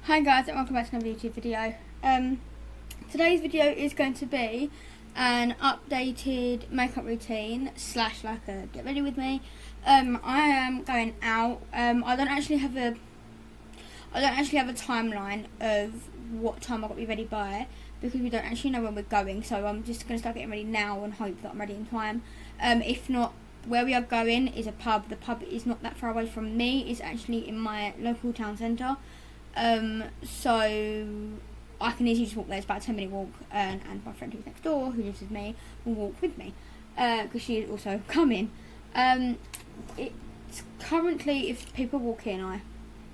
Hi guys, and welcome back to another YouTube video. Today's video is going to be an updated makeup routine slash like a get ready with me. I am going out. I don't actually have a timeline of what time I've got to be ready by because we don't actually know when we're going. So I'm just going to start getting ready now and hope that I'm ready in time. If not, where we are going is a pub. The pub is not that far away from me. It's actually in my local town centre. So I can easily just walk there. It's about a 10-minute walk, and my friend who's next door, who lives with me, will walk with me because she is also coming. It's currently, if people walk in, I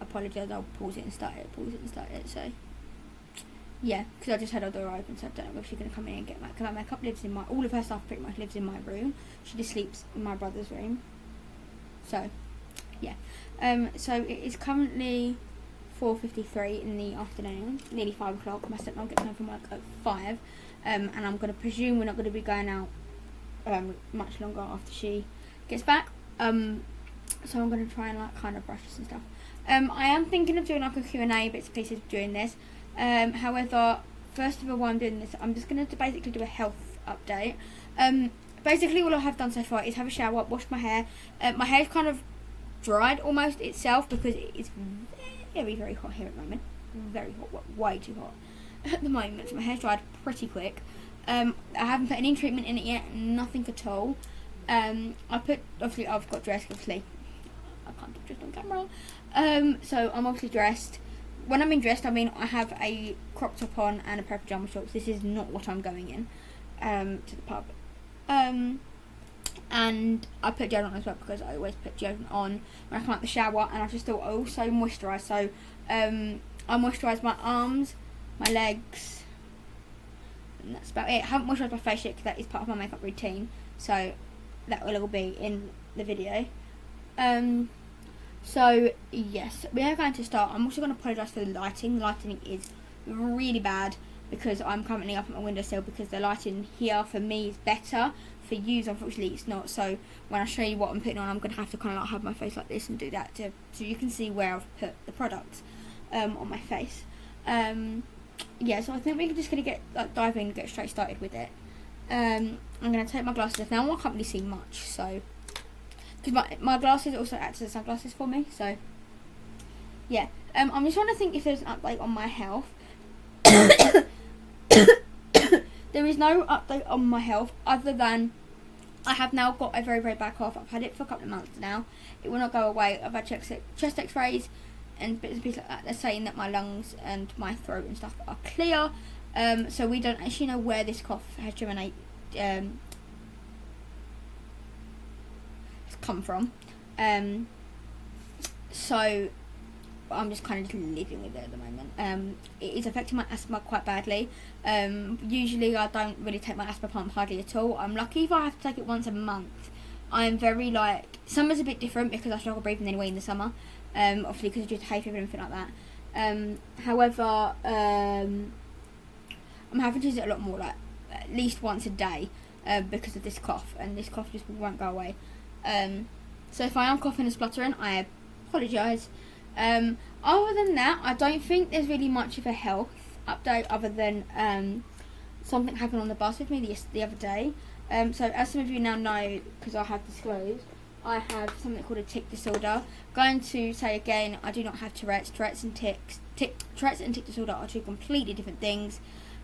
apologise. I'll pause it and start it. So yeah, because I just had our door open, so I don't know if she's going to come in and get my. Because my makeup lives in all of her stuff pretty much lives in my room. She just sleeps in my brother's room. So yeah, so it is currently 4:53 in the afternoon, nearly 5 o'clock. My stepmom gets home from work at 5, and I'm going to presume we're not going to be going out much longer after she gets back. So I'm going to try and like kind of brush this and stuff. I am thinking of doing like a Q&A bits and pieces during this. However, first of all, while I'm doing this, I'm just going to basically do a health update. Basically, all I have done so far is have a shower, wash my hair. My hair's kind of dried almost itself because it's very, very hot here at the moment. Very hot, way too hot at the moment. So my hair's dried pretty quick. I haven't put any treatment in it yet, nothing at all. Obviously I've got dressed, obviously. I can't get dressed on camera. So I'm obviously dressed. When I mean dressed, I mean I have a crop top on and a pair of pajama shorts. This is not what I'm going in to the pub. And I put deodorant on as well because I always put deodorant on when I come out the shower, and I just thought I also moisturise. So I moisturise my arms, my legs, and that's about it. I haven't moisturised my face yet because that is part of my makeup routine, so that will all be in the video. So yes, we are going to start. I'm also going to apologise for the lighting. The lighting is really bad because I'm currently up at my windowsill because the lighting here for me is better. For you, unfortunately, it's not. So when I show you what I'm putting on, I'm going to have to kind of like have my face like this and do that so you can see where I've put the products on my face. Yeah, so I think we're just going to dive in and get straight started with it. I'm going to take my glasses off now. I can't really see much, so because my glasses also act as sunglasses for me. So yeah, I'm just trying to think if there's an update on my health. There is no update on my health other than I have now got a very, very bad cough. I've had it for a couple of months now. It will not go away. I've had chest x-rays and bits and pieces like that. They're saying that my lungs and my throat and stuff are clear. So we don't actually know where this cough has has come from. So I'm just kind of just living with it at the moment. It is affecting my asthma quite badly. Usually I don't really take my asthma pump hardly at all. I'm lucky if I have to take it once a month. I'm very summer's a bit different because I struggle breathing anyway in the summer. Obviously because of due to hay fever and everything like that. However, I'm having to use it a lot more, like at least once a day because of this cough, and this cough just won't go away. So if I am coughing and spluttering, I apologise. Other than that, I don't think there's really much of a health update other than something happened on the bus with me the other day. So as some of you now know, because I have disclosed, I have something called a tic disorder. Going to say again, I do not have Tourette's. Tourette's and tic disorder are two completely different things.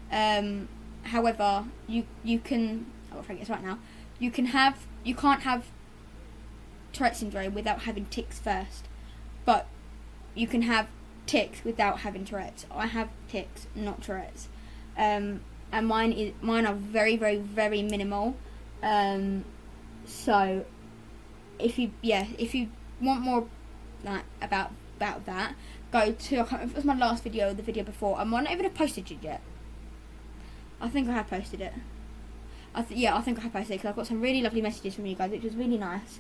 However, you can, I'll try to get this right now. You can't have Tourette's syndrome without having tics first, but you can have tics without having Tourette's. I have tics, not Tourette's, and mine are very, very, very minimal. So if you want more like about that, go to, I can't remember if it was my last video or the video before. I might not even have posted it yet. I think I have posted it. I think I have posted it because I've got some really lovely messages from you guys, which was really nice.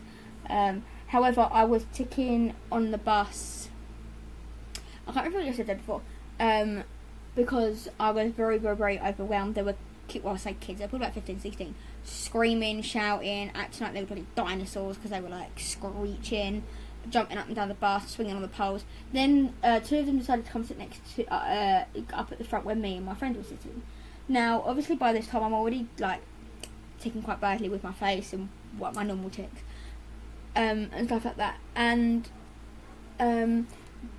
However, I was ticking on the bus. I can't remember what I said that before. Because I was very, very, very overwhelmed. There were kids, well, I say kids, they were probably about 15, 16, screaming, shouting, acting like they were bloody dinosaurs because they were like screeching. jumping up and down the bus, swinging on the poles. Then 2 of them decided to come sit next to up at the front where me and my friend were sitting. Now, obviously, by this time, I'm already like ticking quite badly with my face and what my normal tics, and stuff like that. And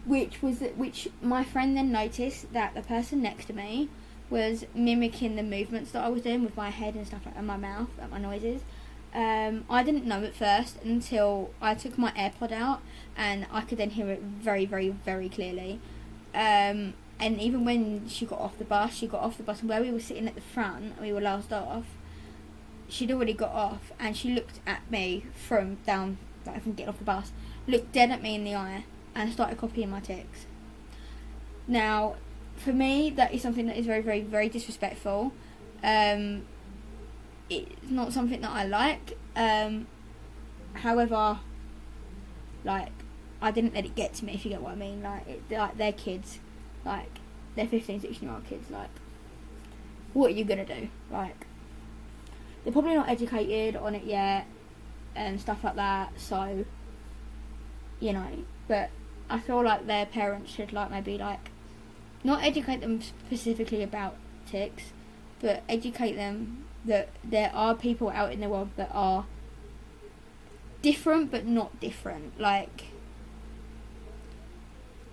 which my friend then noticed that the person next to me was mimicking the movements that I was doing with my head and stuff like that, and my mouth, like my noises. I didn't know at first until I took my AirPod out and I could then hear it very, very, very clearly. And even when she got off the bus and where we were sitting at the front and we were last off, she'd already got off and she looked at me from getting off the bus, looked dead at me in the eye and started copying my tics. Now, for me, that is something that is very, very, very disrespectful. It's not something that I like. However, like, I didn't let it get to me, if you get what I mean. Like, they're kids. Like, they're 15, 16-year-old kids. Like, what are you going to do? Like, they're probably not educated on it yet and stuff like that. So, you know, but I feel like their parents should, like, maybe, like, not educate them specifically about tics, but educate them that there are people out in the world that are different but not different. Like,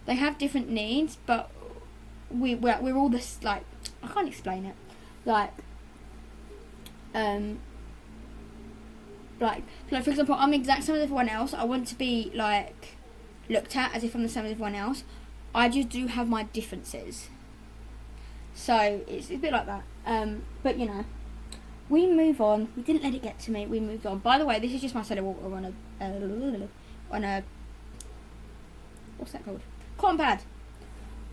they have different needs, but we're all this, like, I can't explain it. Like for example, I'm the exact same as everyone else. I want to be, like, looked at as if I'm the same as everyone else. I just do have my differences. So it's a bit like that. But, you know, we move on. We didn't let it get to me. We moved on. By the way, this is just my soda water on a what's that called? Cotton pad.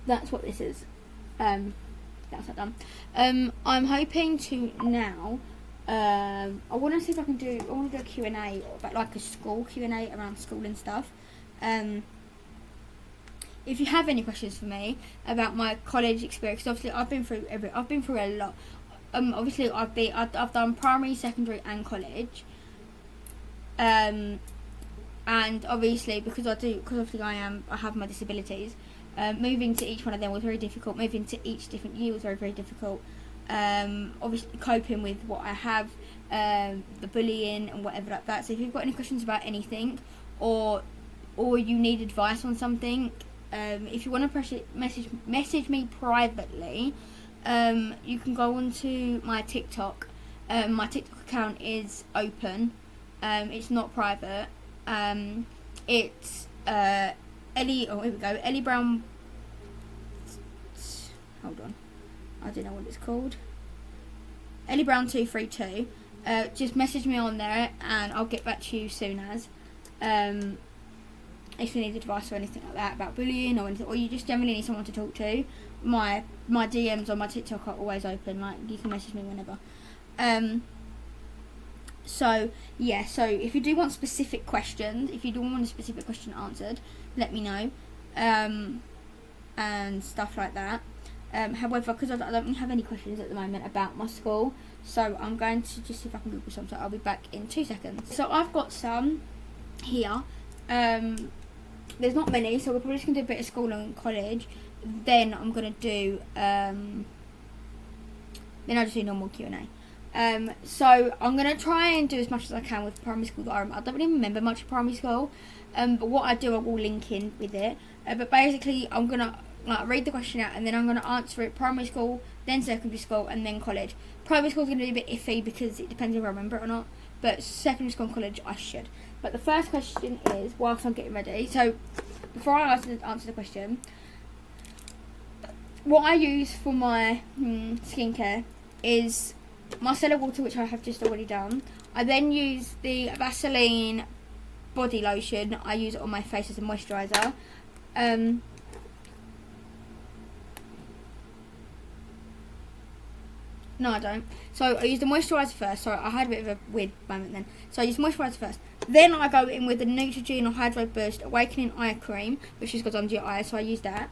That's what this is. That's that done. I'm hoping to now. I want to see if I can do. I want to do a Q&A, but like a school Q&A around school and stuff. If you have any questions for me about my college experience, obviously I've been through a lot. Obviously I've done primary, secondary, and college. And obviously because I have my disabilities. Moving to each one of them was very difficult. Moving to each different year was very, very difficult. Obviously coping with what I have, the bullying and whatever like that. So if you've got any questions about anything, or you need advice on something, if you want to message me privately, you can go onto my TikTok. My TikTok account is open. It's not private. It's Ellie. Oh, here we go. Ellie Brown. Hold on. I don't know what it's called. Ellie Brown 232. Just message me on there, and I'll get back to you soon as. If you need advice or anything like that about bullying or anything, or you just generally need someone to talk to, my DMs on my TikTok are always open. Like, you can message me whenever. So yeah, so if you do want specific questions, if you do want a specific question answered, let me know, and stuff like that. However, because I don't really have any questions at the moment about my school, so I'm going to just see if I can Google some. So I'll be back in 2 seconds. So I've got some here. There's not many, so we're probably just going to do a bit of school and college. Then I'm going to do, then I'll just do normal Q&A. So I'm going to try and do as much as I can with primary school that I remember. I don't really remember much of primary school, but what I do I will link in with it. But basically I'm going to read the question out, and then I'm going to answer it primary school, then secondary school, and then college. Primary school is going to be a bit iffy because it depends if I remember it or not, but secondary school and college I should. But the first question is, whilst I'm getting ready, so before I answer the question, what I use for my skincare is micellar water, which I have just already done. I then use the Vaseline body lotion. I use it on my face as a moisturiser. No, I don't. So I use the moisturiser first. Sorry, I had a bit of a weird moment then. So I use moisturiser first. Then I go in with the Neutrogena Hydro Boost Awakening Eye Cream, which just goes under your eyes, so I use that.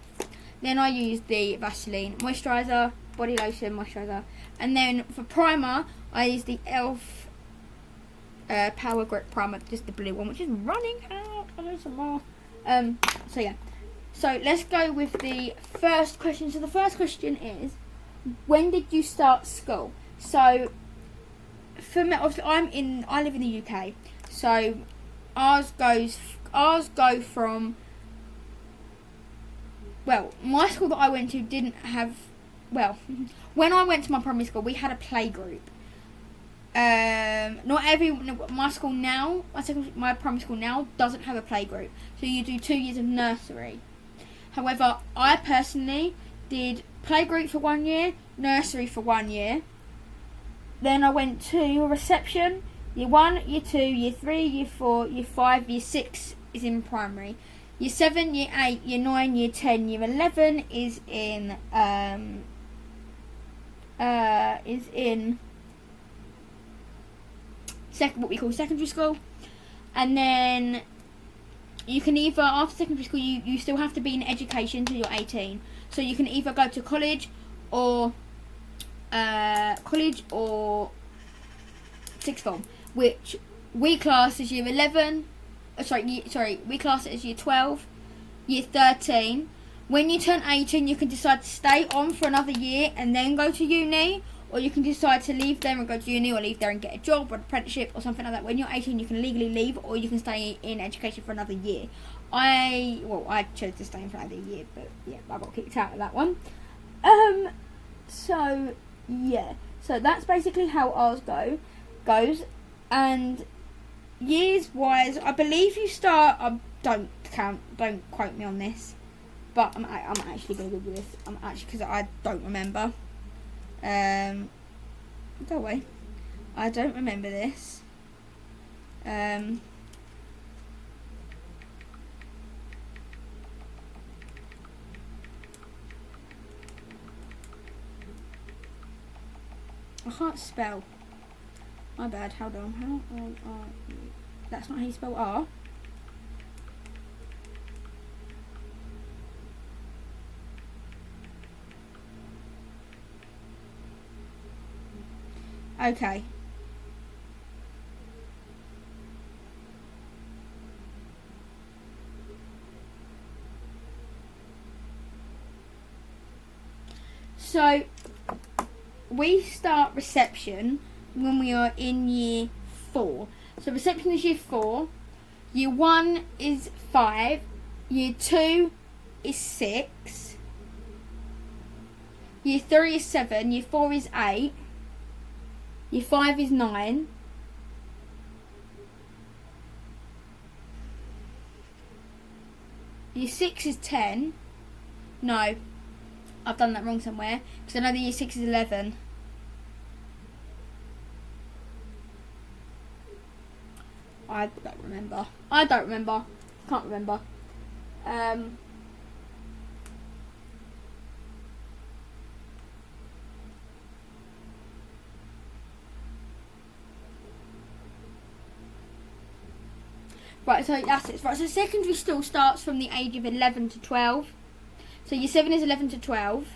Then I use the Vaseline moisturiser, body lotion, moisturiser. And then for primer, I use the e.l.f. Power Grip Primer, just the blue one, which is running out. I need some more. So yeah. So let's go with the first question. So the first question is, when did you start school? So for me, obviously, I live in the UK. So ours go from, well, my school that I went to didn't have, well, when I went to my primary school, we had a play group. My school now, my primary school now doesn't have a play group. So you do 2 years of nursery. However, I personally did play group for 1 year, nursery for 1 year. Then I went to reception, year 1, year 2, year 3, year 4, year 5, year 6 is in primary. Year 7, year 8, year 9, year 10, year 11 is in what we call secondary school. And then you can either, after secondary school, you still have to be in education until you're 18. So you can either go to college or sixth form, which we class as year 11. We class it as year 12, year 13. When you turn 18, you can decide to stay on for another year and then go to uni, or you can decide to leave there and go to uni, or leave there and get a job or an apprenticeship or something like that. When you're 18, you can legally leave, or you can stay in education for another year. I chose to stay in for another year, but yeah, I got kicked out of that one. So yeah, so that's basically how ours goes. And years wise, I believe you start. Don't quote me on this, but I'm actually going to Google this. Because I don't remember. Go away. I don't remember this. I can't spell. My bad. Hold on. How old are you? That's not how you spell R. Okay. So we start reception when we are in year 4. So reception is year 4. Year 1 is 5. Year 2 is 6. Year 3 is 7. Year 4 is 8. Year 5 is 9. Year 6 is 10. No, I've done that wrong somewhere, because I know the year 6 is 11. I don't remember. Can't remember. Right, so that's it. Right, so secondary still starts from the age of 11 to 12. So year 7 is 11 to 12.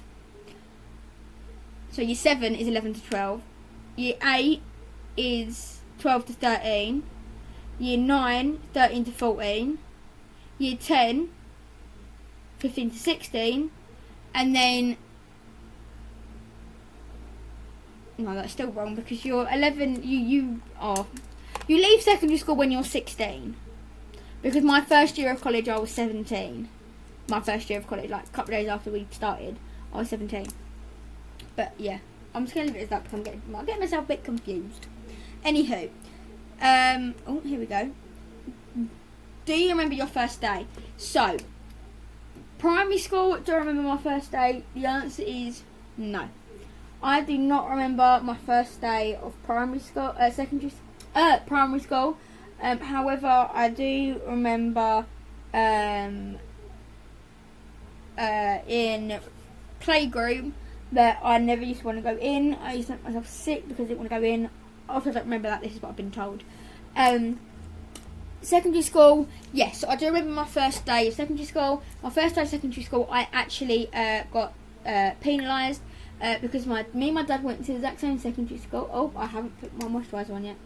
So year 7 is 11 to 12. Year 8 is 12 to 13. Year 9, 13 to 14. Year 10, 15 to 16. And then... No, that's still wrong, because you're 11... You leave secondary school when you're 16. Because my first year of college, I was 17. My first year of college, like a couple of days after we started, I was 17. But yeah, I'm just going to leave it as that because I'm getting myself a bit confused. Anywho, oh, here we go. Do you remember your first day? So, primary school, do I remember my first day? The answer is no. I do not remember my first day of primary school, primary school. However, I do remember in playgroup that I never used to want to go in. I used to make myself sick because I didn't want to go in. Also, I don't remember that. This is what I've been told. Secondary school, yes, I do remember my first day of secondary school. My first day of secondary school, I actually got penalised because me and my dad went to the exact same secondary school. Oh, I haven't put my moisturiser on yet.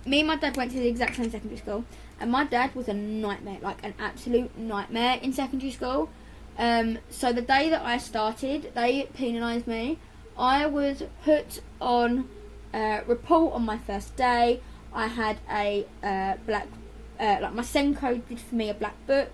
me and my dad went to the exact same secondary school, and my dad was a nightmare, like an absolute nightmare in secondary school. So the day that I started, they penalised me. I was put on report on my first day. I had a black, like my Senko did for me a black book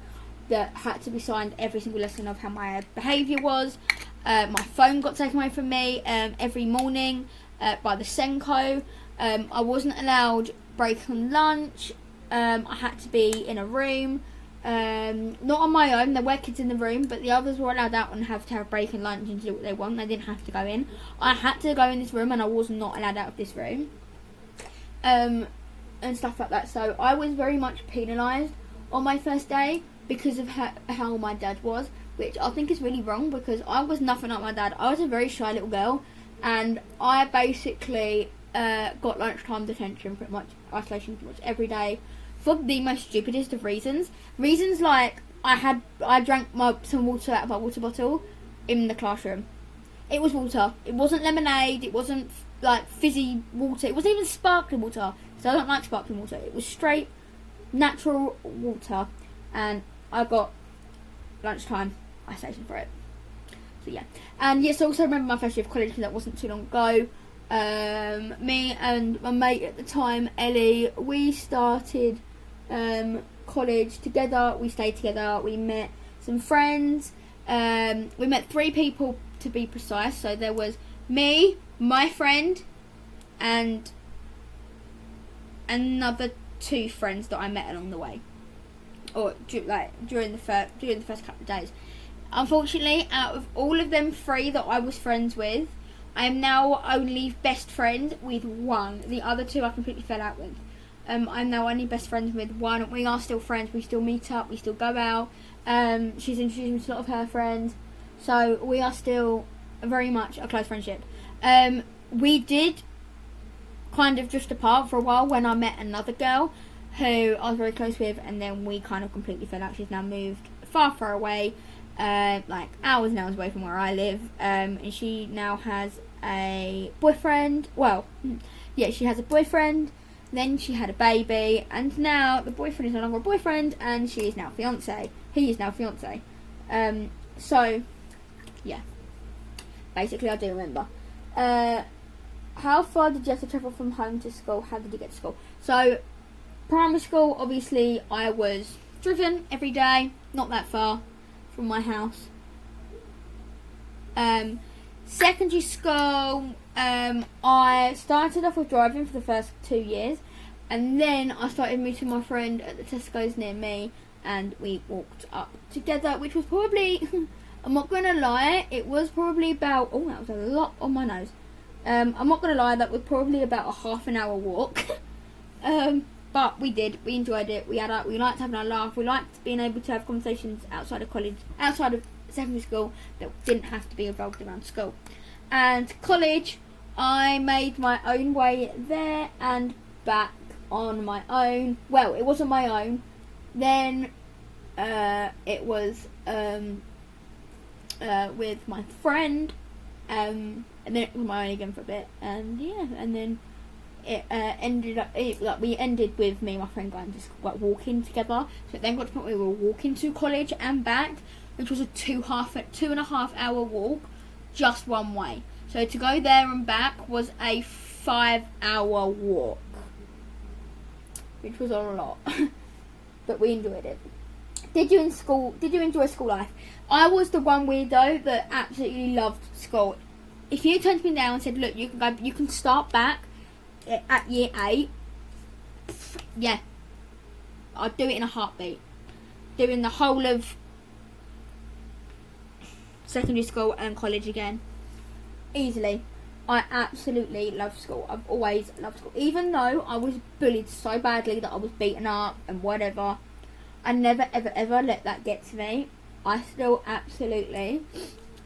that had to be signed every single lesson of how my behaviour was. My phone got taken away from me every morning by the Senko. I wasn't allowed break on lunch. I had to be in a room, not on my own. There were kids in the room, but the others were allowed out and have to have break and lunch and do what they want. They didn't have to go in. I had to go in this room, and I was not allowed out of this room, and stuff like that. So I was very much penalised on my first day because of how my dad was, which I think is really wrong, because I was nothing like my dad. I was a very shy little girl, and I basically got lunchtime detention, pretty much isolation, pretty much every day, for the most stupidest of reasons. Reasons like I drank some water out of my water bottle in the classroom. It was water. It wasn't lemonade. It wasn't like fizzy water. It wasn't even sparkling water. So I don't like sparkling water. It was straight natural water, and I got lunchtime isolation for it. So yeah, and yes, I also remember my first year of college, because that wasn't too long ago. Me and my mate at the time, Ellie, we started college together. We stayed together. We met some friends. We met 3 people to be precise. So there was me, my friend, and another 2 friends that I met along the way, or during the first couple of days. Unfortunately, out of all of them 3 that I was friends with, I am now only best friend with 1. The other 2 I completely fell out with. I'm now only best friends with 1. We are still friends. We still meet up. We still go out. She's introduced me to a lot of her friends. So we are still very much a close friendship. We did kind of drift apart for a while when I met another girl who I was very close with, and then we kind of completely fell out. She's now moved far away, like hours and hours away from where I live, and she now has a boyfriend. Well, yeah, she has a boyfriend. Then she had a baby, and now the boyfriend is no longer a boyfriend, and she is now fiance. He is now fiance. So yeah, basically I do remember. How far did you have to travel from home to school? How did you get to school? So primary school, obviously I was driven every day, not that far from my house. Secondary school, I started off with driving for the first 2 years, and then I started meeting my friend at the Tesco's near me, and we walked up together, which was probably, I'm not going to lie, it was probably about, oh, that was a lot on my nose. I'm not going to lie, that was probably about a half an hour walk. But we enjoyed it, we liked having a laugh, we liked being able to have conversations outside of college, outside of secondary school, that didn't have to be involved around school. And college, I made my own way there and back on my own. Well, it wasn't my own. Then it was with my friend, and then it was my own again for a bit. And yeah, and then it we ended with me and my friend going to school, like walking together. So it then got to the point where we were walking to college and back, which was a 2.5 hour walk, just one way. So to go there and back was a 5 hour walk, which was a lot. But we enjoyed it. Did you enjoy school life? I was the one weirdo that absolutely loved school. If you turned me down and said, look, you can start back at year 8, yeah, I'd do it in a heartbeat. Doing the whole of secondary school and college again, easily. I absolutely love school. I've always loved school, even though I was bullied so badly that I was beaten up and whatever. I never ever let that get to me. I still absolutely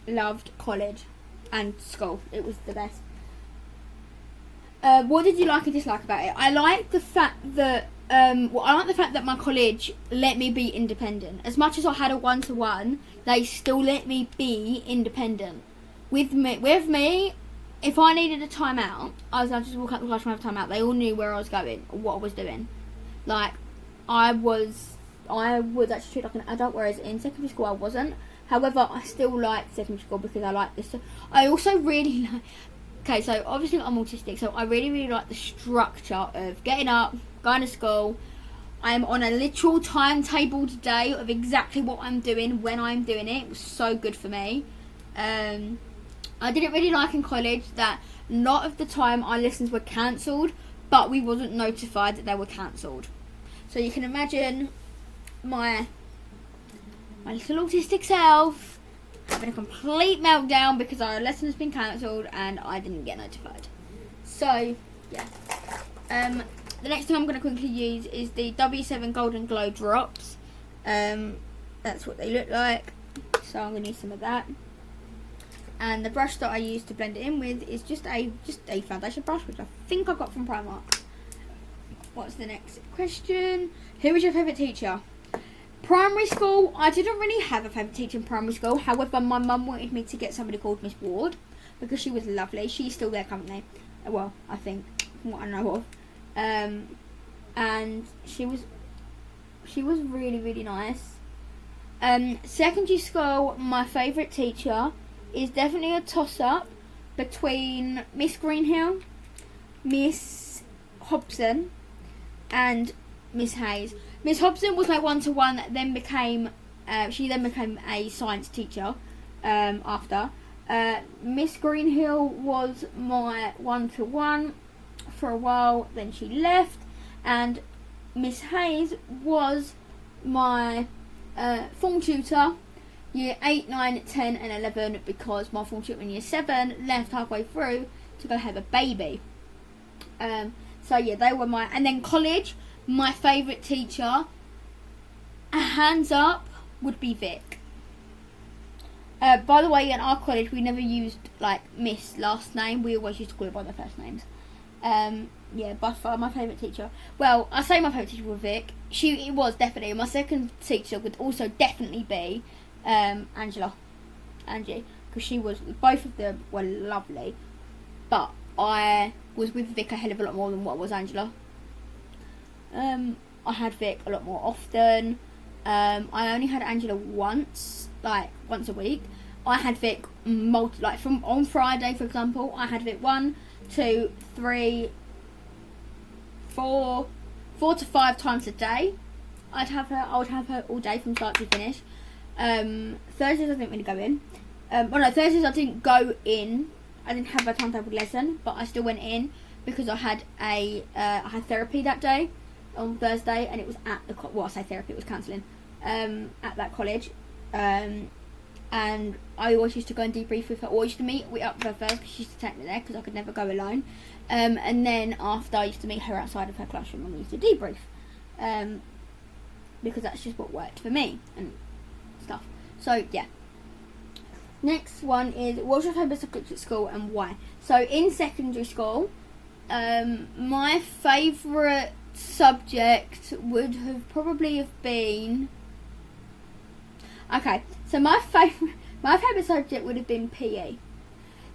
loved college and school. It was the best. What did you like and dislike about it? I like the fact that my college let me be independent. As much as I had a 1-to-1, they still let me be independent. With me, if I needed a timeout, I just walk out the classroom and have a timeout. They all knew where I was going or what I was doing. Like, I was actually treated like an adult, whereas in secondary school I wasn't. However, I still liked secondary school because I like this. I also really like... Okay, so obviously I'm autistic, so I really like the structure of getting up, going to school. I'm on a literal timetable today of exactly what I'm doing when I'm doing it. It was so good for me. I didn't really like in college that a lot of the time our lessons were cancelled, but we wasn't notified that they were cancelled. So you can imagine my little autistic self having a complete meltdown because our lesson has been cancelled and I didn't get notified. So, yeah. The next thing I'm going to quickly use is the W7 Golden Glow Drops. That's what they look like. So I'm going to use some of that. And the brush that I use to blend it in with is just a foundation brush, which I think I got from Primark. What's the next question? Who was your favourite teacher? Primary school, I didn't really have a favourite teacher in primary school. However, my mum wanted me to get somebody called Miss Ward because she was lovely. She's still there currently. Well, I think, from what I know of. And she was really nice. Secondary school, my favourite teacher is definitely a toss-up between Miss Greenhill, Miss Hobson, and Miss Hayes. Miss Hobson was my one-to-one, then became she became a science teacher after. Miss Greenhill was my one-to-one for a while, then she left, and Miss Hayes was my form tutor year 8, 9, 10 and 11 because my form tutor in year 7 left halfway through to go have a baby. So yeah, they were my... And then college, my favourite teacher, hands up, would be Vic. By the way, in our college, we never used, like, Miss last name. We always used to call it by their first names. Yeah, by far my favourite teacher. Well, I say my favourite teacher was Vic. It was definitely. My second teacher would also definitely be Angie. Because both of them were lovely. But I was with Vic a hell of a lot more than what was Angela. I had Vic a lot more often. I only had Angela once a week. I had Vic from on Friday, for example. I had Vic 1, 2, 3, 4 to 5 times a day. I would have her all day from start to finish. Thursdays I didn't really go in. Thursdays I didn't go in. I didn't have a timetable lesson, but I still went in because I had I had therapy that day on Thursday, and it was at the I say therapy, it was counselling at that college. And I always used to go and debrief with her. Always used to meet up with her first because she used to take me there because I could never go alone. And then after, I used to meet her outside of her classroom and we used to debrief. Because that's just what worked for me and stuff. So yeah. Next one is, what's your favourite subject at school and why? So in secondary school, my favourite subject would have probably been... Okay, so my favourite subject would have been PE.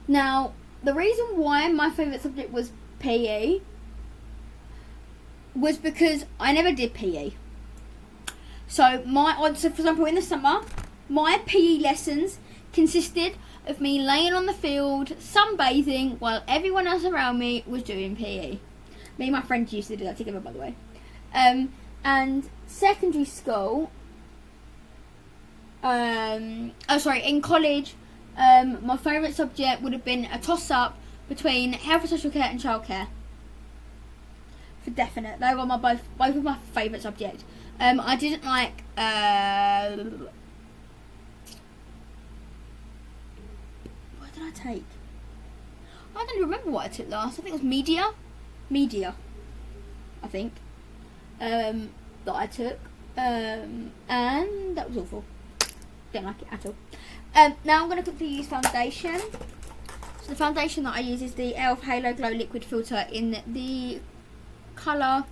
Now, the reason why my favourite subject was PE was because I never did PE. So for example, in the summer, my PE lessons consisted of me laying on the field, sunbathing, while everyone else around me was doing PE. Me and my friends used to do that together, by the way. And secondary school... in college, my favourite subject would have been a toss-up between health and social care and childcare. For definite. They were both of my favourite subjects. I didn't like... what did I take? I don't even remember what I took last. I think it was media. Media, I think. That I took. And that was awful. Don't like it at all. Now I'm going to quickly use foundation. So the foundation that I use is the e.l.f. Halo Glow Liquid Filter in the colour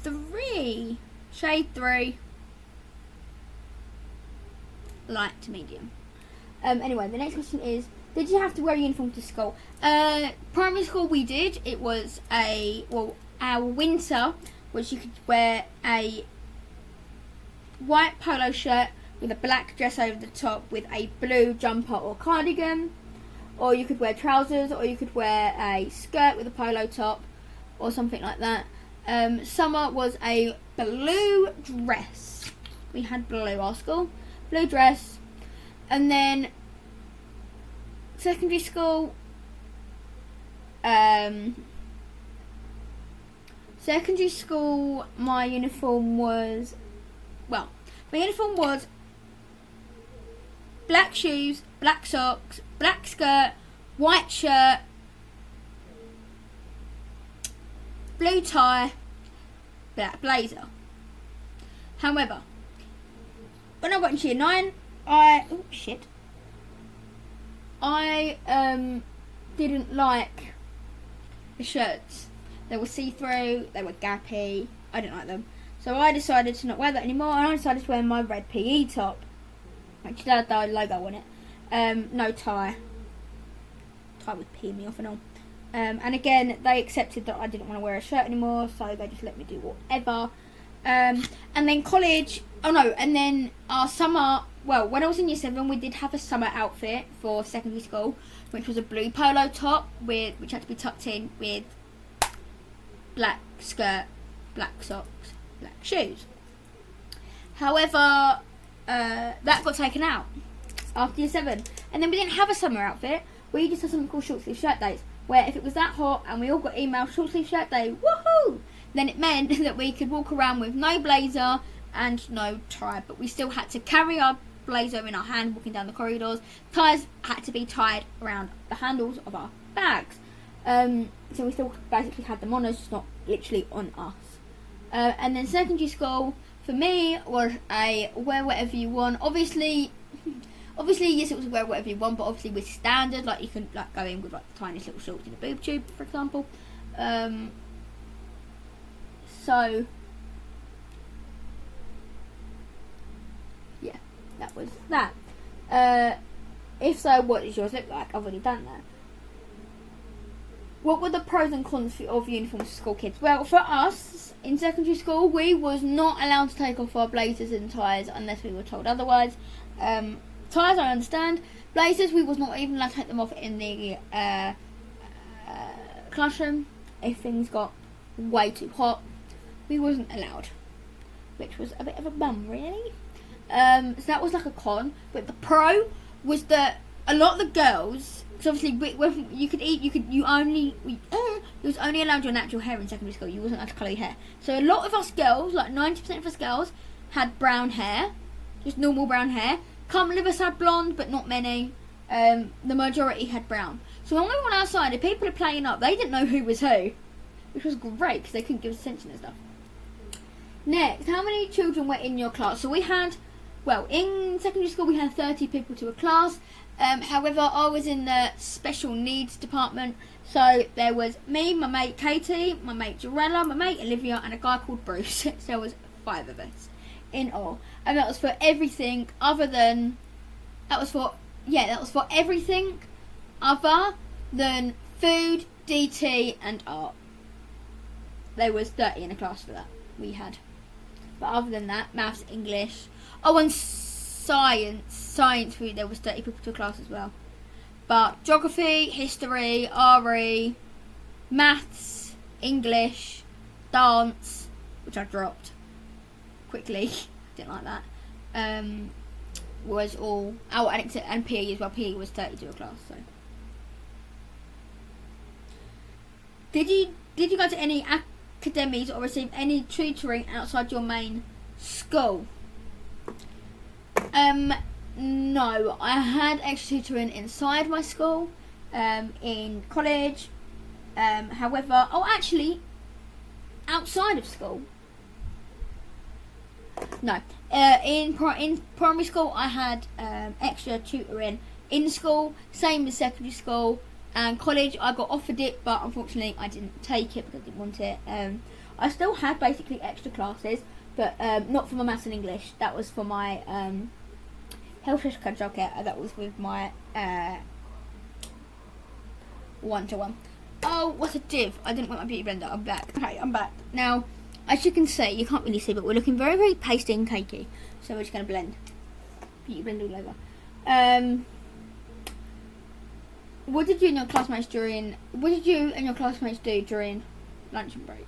3. Shade 3. Light to medium. Anyway, the next question is, Did you have to wear a uniform to school? Primary school we did. It was our winter, which you could wear a white polo shirt with a black dress over the top with a blue jumper or cardigan, or you could wear trousers, or you could wear a skirt with a polo top or something like that. Summer was a blue dress. We had blue, our school, blue dress. And then secondary school, my uniform was black shoes, black socks, black skirt, white shirt, blue tie, black blazer. However, when I got into year 9, I didn't like the shirts. They were see-through, they were gappy, I didn't like them. So I decided to not wear that anymore, and I decided to wear my red PE top, which had the logo on it. No tie. Tie would pee me off and all. And again, they accepted that I didn't want to wear a shirt anymore, so they just let me do whatever. And then college, and then our summer, when I was in year 7, we did have a summer outfit for secondary school, which was a blue polo top, which had to be tucked in with black skirt, black socks, black shoes. However, that got taken out after year 7. And then we didn't have a summer outfit, we just had something called short sleeve shirt days, where if it was that hot and we all got emailed short sleeve shirt day, woohoo! Then it meant that we could walk around with no blazer and no tie, but we still had to carry our blazer in our hand walking down the corridors. Ties had to be tied around the handles of our bags. So we still basically had them on us, just not literally on us. And then secondary school, for me, was a wear whatever you want. Obviously, yes, it was wear whatever you want, but obviously with standard, like you can go in with the tiniest little shorts in a boob tube, for example. So yeah, that was that. If so, what does yours look like? I've already done that. What were the pros and cons of uniforms for school kids? Well, for us, in secondary school, we was not allowed to take off our blazers and ties unless we were told otherwise. Ties, I understand. Blazers, we was not even allowed to take them off in the classroom. If things got way too hot, we wasn't allowed, which was a bit of a bum, really. So that was like a con. But the pro was that a lot of the girls, because obviously when you was only allowed your natural hair in secondary school. You wasn't allowed to colour your hair. So a lot of us girls, like 90% of us girls, had brown hair, just normal brown hair. Couple of us had blonde, but not many. The majority had brown. So when we went outside, if people are playing up, they didn't know who was who, which was great because they couldn't give us attention and stuff. Next, how many children were in your class? So we had, in secondary school we had 30 people to a class. However, I was in the special needs department, so there was me, my mate Katie, my mate Jarella, my mate Olivia, and a guy called Bruce. So there was 5 of us in all, and that was for everything other than everything other than food, DT, and art. There was 30 in a class for that we had. But other than that, maths, English, and science, there was 30 people to a class as well. But geography, history, RE, maths, English, dance, which I dropped quickly, didn't like that, was all, and PE as well. PE was 30 to a class. So did you go to any academies or receive any tutoring outside your main school? No, I had extra tutoring inside my school, in college. However, actually, outside of school, no. In primary school, I had extra tutoring in school, same as secondary school. And college, I got offered it, but unfortunately, I didn't take it because I didn't want it. I still had basically extra classes, but not for my maths and English. That was for my health social care. That was with my 1-to-1. Oh, what's a div? I didn't want my beauty blender. I'm back. Okay, I'm back. Now, as you can see, you can't really see, but we're looking very, very pasty and cakey. So we're just going to blend. Beauty blend all over. What did you and your classmates do during lunch and break?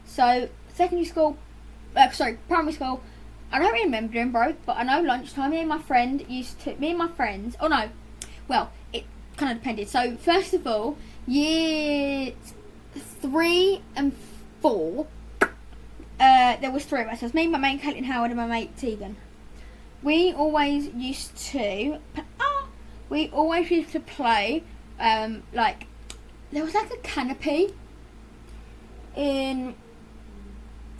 So, primary school, I don't really remember doing break, but I know lunchtime, me and my friends, it kind of depended. So, first of all, year 3 and 4, there was 3 of us. It was me, my mate Caitlin Howard, and my mate Tegan. We always used to play, like, there was like a canopy in,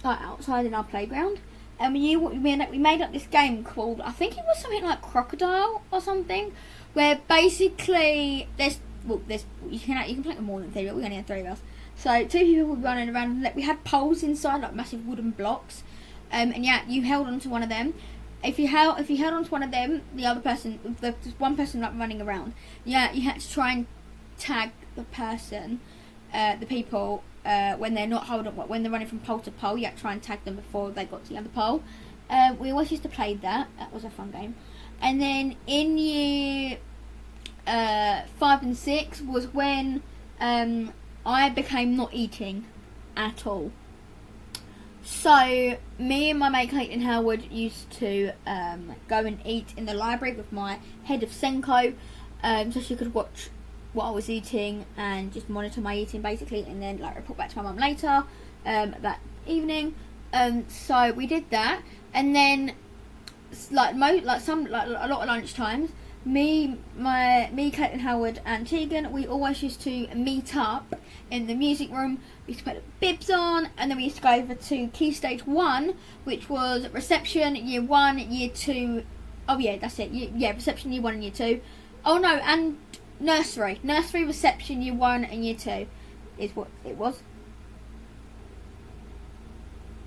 like, outside in our playground, and we made up this game called, I think it was something like Crocodile or something, where basically you can play with more than 3, but we only had 3 of us. So 2 people would run around, and we had poles inside, like massive wooden blocks, and yeah, you held onto one of them. If you held onto one of them, the other person, one person like running around, yeah, you had to try and tag the person, the people, when they're not when they're running from pole to pole. You had to try and tag them before they got to the other pole. We always used to play that. That was a fun game. And then in year 5 and 6 was when I became not eating at all. So, me and my mate Caitlin Howard used to go and eat in the library with my head of Senko, so she could watch what I was eating and just monitor my eating basically, and then like report back to my mum later that evening. So we did that, and then a lot of lunch times, me, Caitlin Howard and Tegan, we always used to meet up in the music room. We used to put the bibs on, and then we used to go over to Key Stage 1, which was reception, year 1, year 2. Oh yeah, that's it. Reception, year 1 and year 2. Oh no, and nursery. Nursery, reception, year 1 and year 2 is what it was.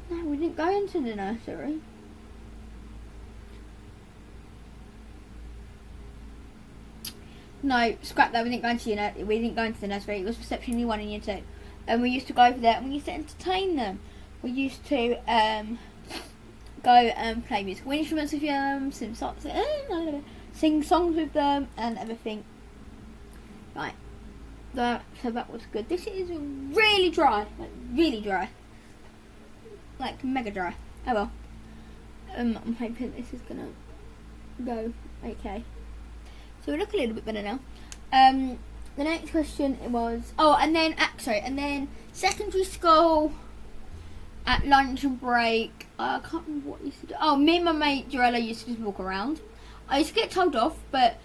No, we didn't go into the nursery. No, scrap that. We didn't go into the nursery. It was reception, year 1 and year 2. And we used to go over there and we used to entertain them. We used to go and play musical instruments with them, sing songs with them and everything. Right. So that was good. This is really dry. Like, really dry. Like, mega dry. Oh well. I'm hoping this is gonna go okay. So we look a little bit better now. The next question was, and then secondary school, at lunch and break, I can't remember what I used to do. Me and my mate Jorella used to just walk around. I used to get told off, but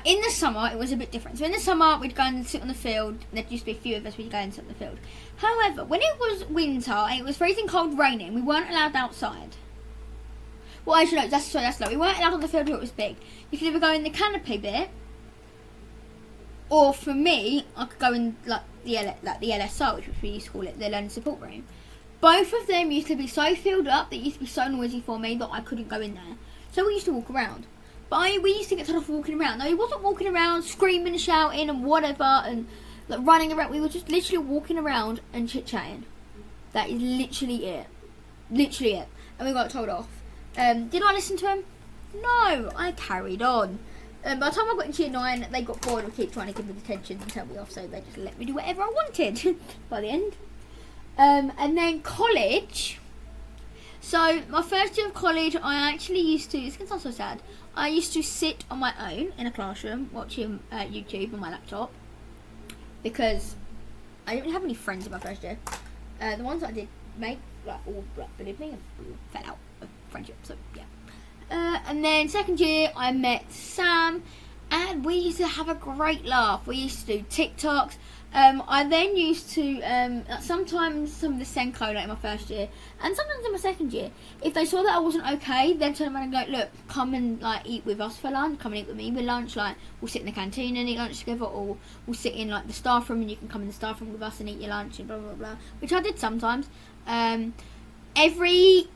in the summer it was a bit different. So in the summer we'd go and sit on the field. There used to be a few of us, we'd go and sit on the field. However, when it was winter and it was freezing cold, raining, we weren't allowed outside. Well, actually no, that's low. We weren't allowed on the field where it was big. You could either go in the canopy bit, or for me, I could go in like the LSR, which we used to call it, the Learning Support Room. Both of them used to be so filled up that it used to be so noisy for me that I couldn't go in there. So we used to walk around. But we used to get told off for walking around. No, we wasn't walking around screaming, shouting and whatever and like running around. We were just literally walking around and chit-chatting. That is literally it. Literally it. And we got told off. Did I listen to him? No, I carried on. By the time I got into year 9, they got bored and keep trying to give me detention and tell me off, so they just let me do whatever I wanted by the end. And then college. So my first year of college, I actually used to, it's going to sound so sad, I used to sit on my own in a classroom watching YouTube on my laptop, because I didn't have any friends in my first year. The ones that I did make, all believe me, fell out of friendship, so yeah. And then second year I met Sam, and we used to have a great laugh. We used to do TikToks. I then used to sometimes some of the Senko, like in my first year, and sometimes in my second year, if they saw that I wasn't okay, they'd turn around and go, look, come and like eat with us for lunch, come and eat with me with lunch, like we'll sit in the canteen and eat lunch together, or we'll sit in like the staff room and you can come in the staff room with us and eat your lunch and blah blah blah, which I did sometimes. every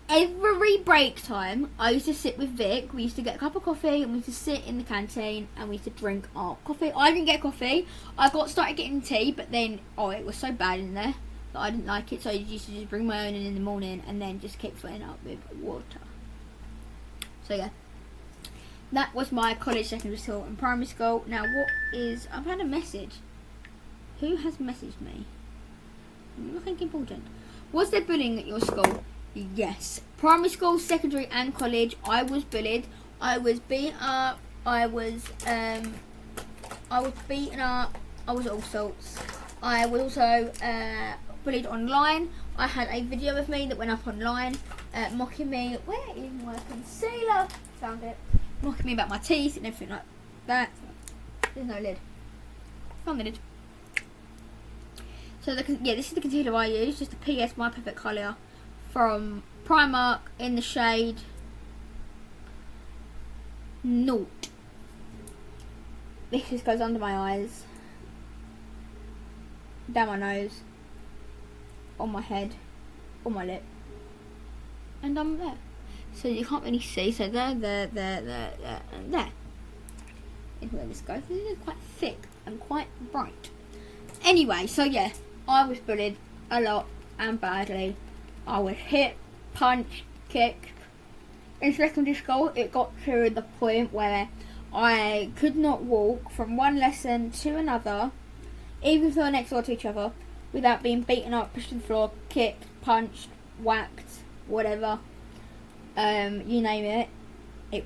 break time, I used to sit with Vic. We used to get a cup of coffee and we used to sit in the canteen and we used to drink our coffee. I didn't get coffee. I started getting tea, but then it was so bad in there that I didn't like it. So I used to just bring my own in the morning and then just keep filling up with water. So yeah, that was my college, secondary school, and primary school. Now I've had a message. Who has messaged me? Nothing important. Was there bullying at your school? Yes. Primary school, secondary and college, I was bullied. I was beaten up. I was beaten up. I was all sorts. I was also bullied online. I had a video of me that went up online mocking me. Where is my concealer? Found it. Mocking me about my teeth and everything like that. There's no lid. Found the lid. So this is the concealer I use, just a PS My Perfect Colour from Primark in the shade Naught. This just goes under my eyes, down my nose, on my head, on my lip, and I'm there. So you can't really see, so there, and there. Is where this goes. This is quite thick and quite bright. Anyway, so yeah. I was bullied a lot and badly. I was hit, punched, kicked. In secondary school, it got to the point where I could not walk from one lesson to another, even if they were next door to each other, without being beaten up, pushed to the floor, kicked, punched, whacked, whatever. You name it. It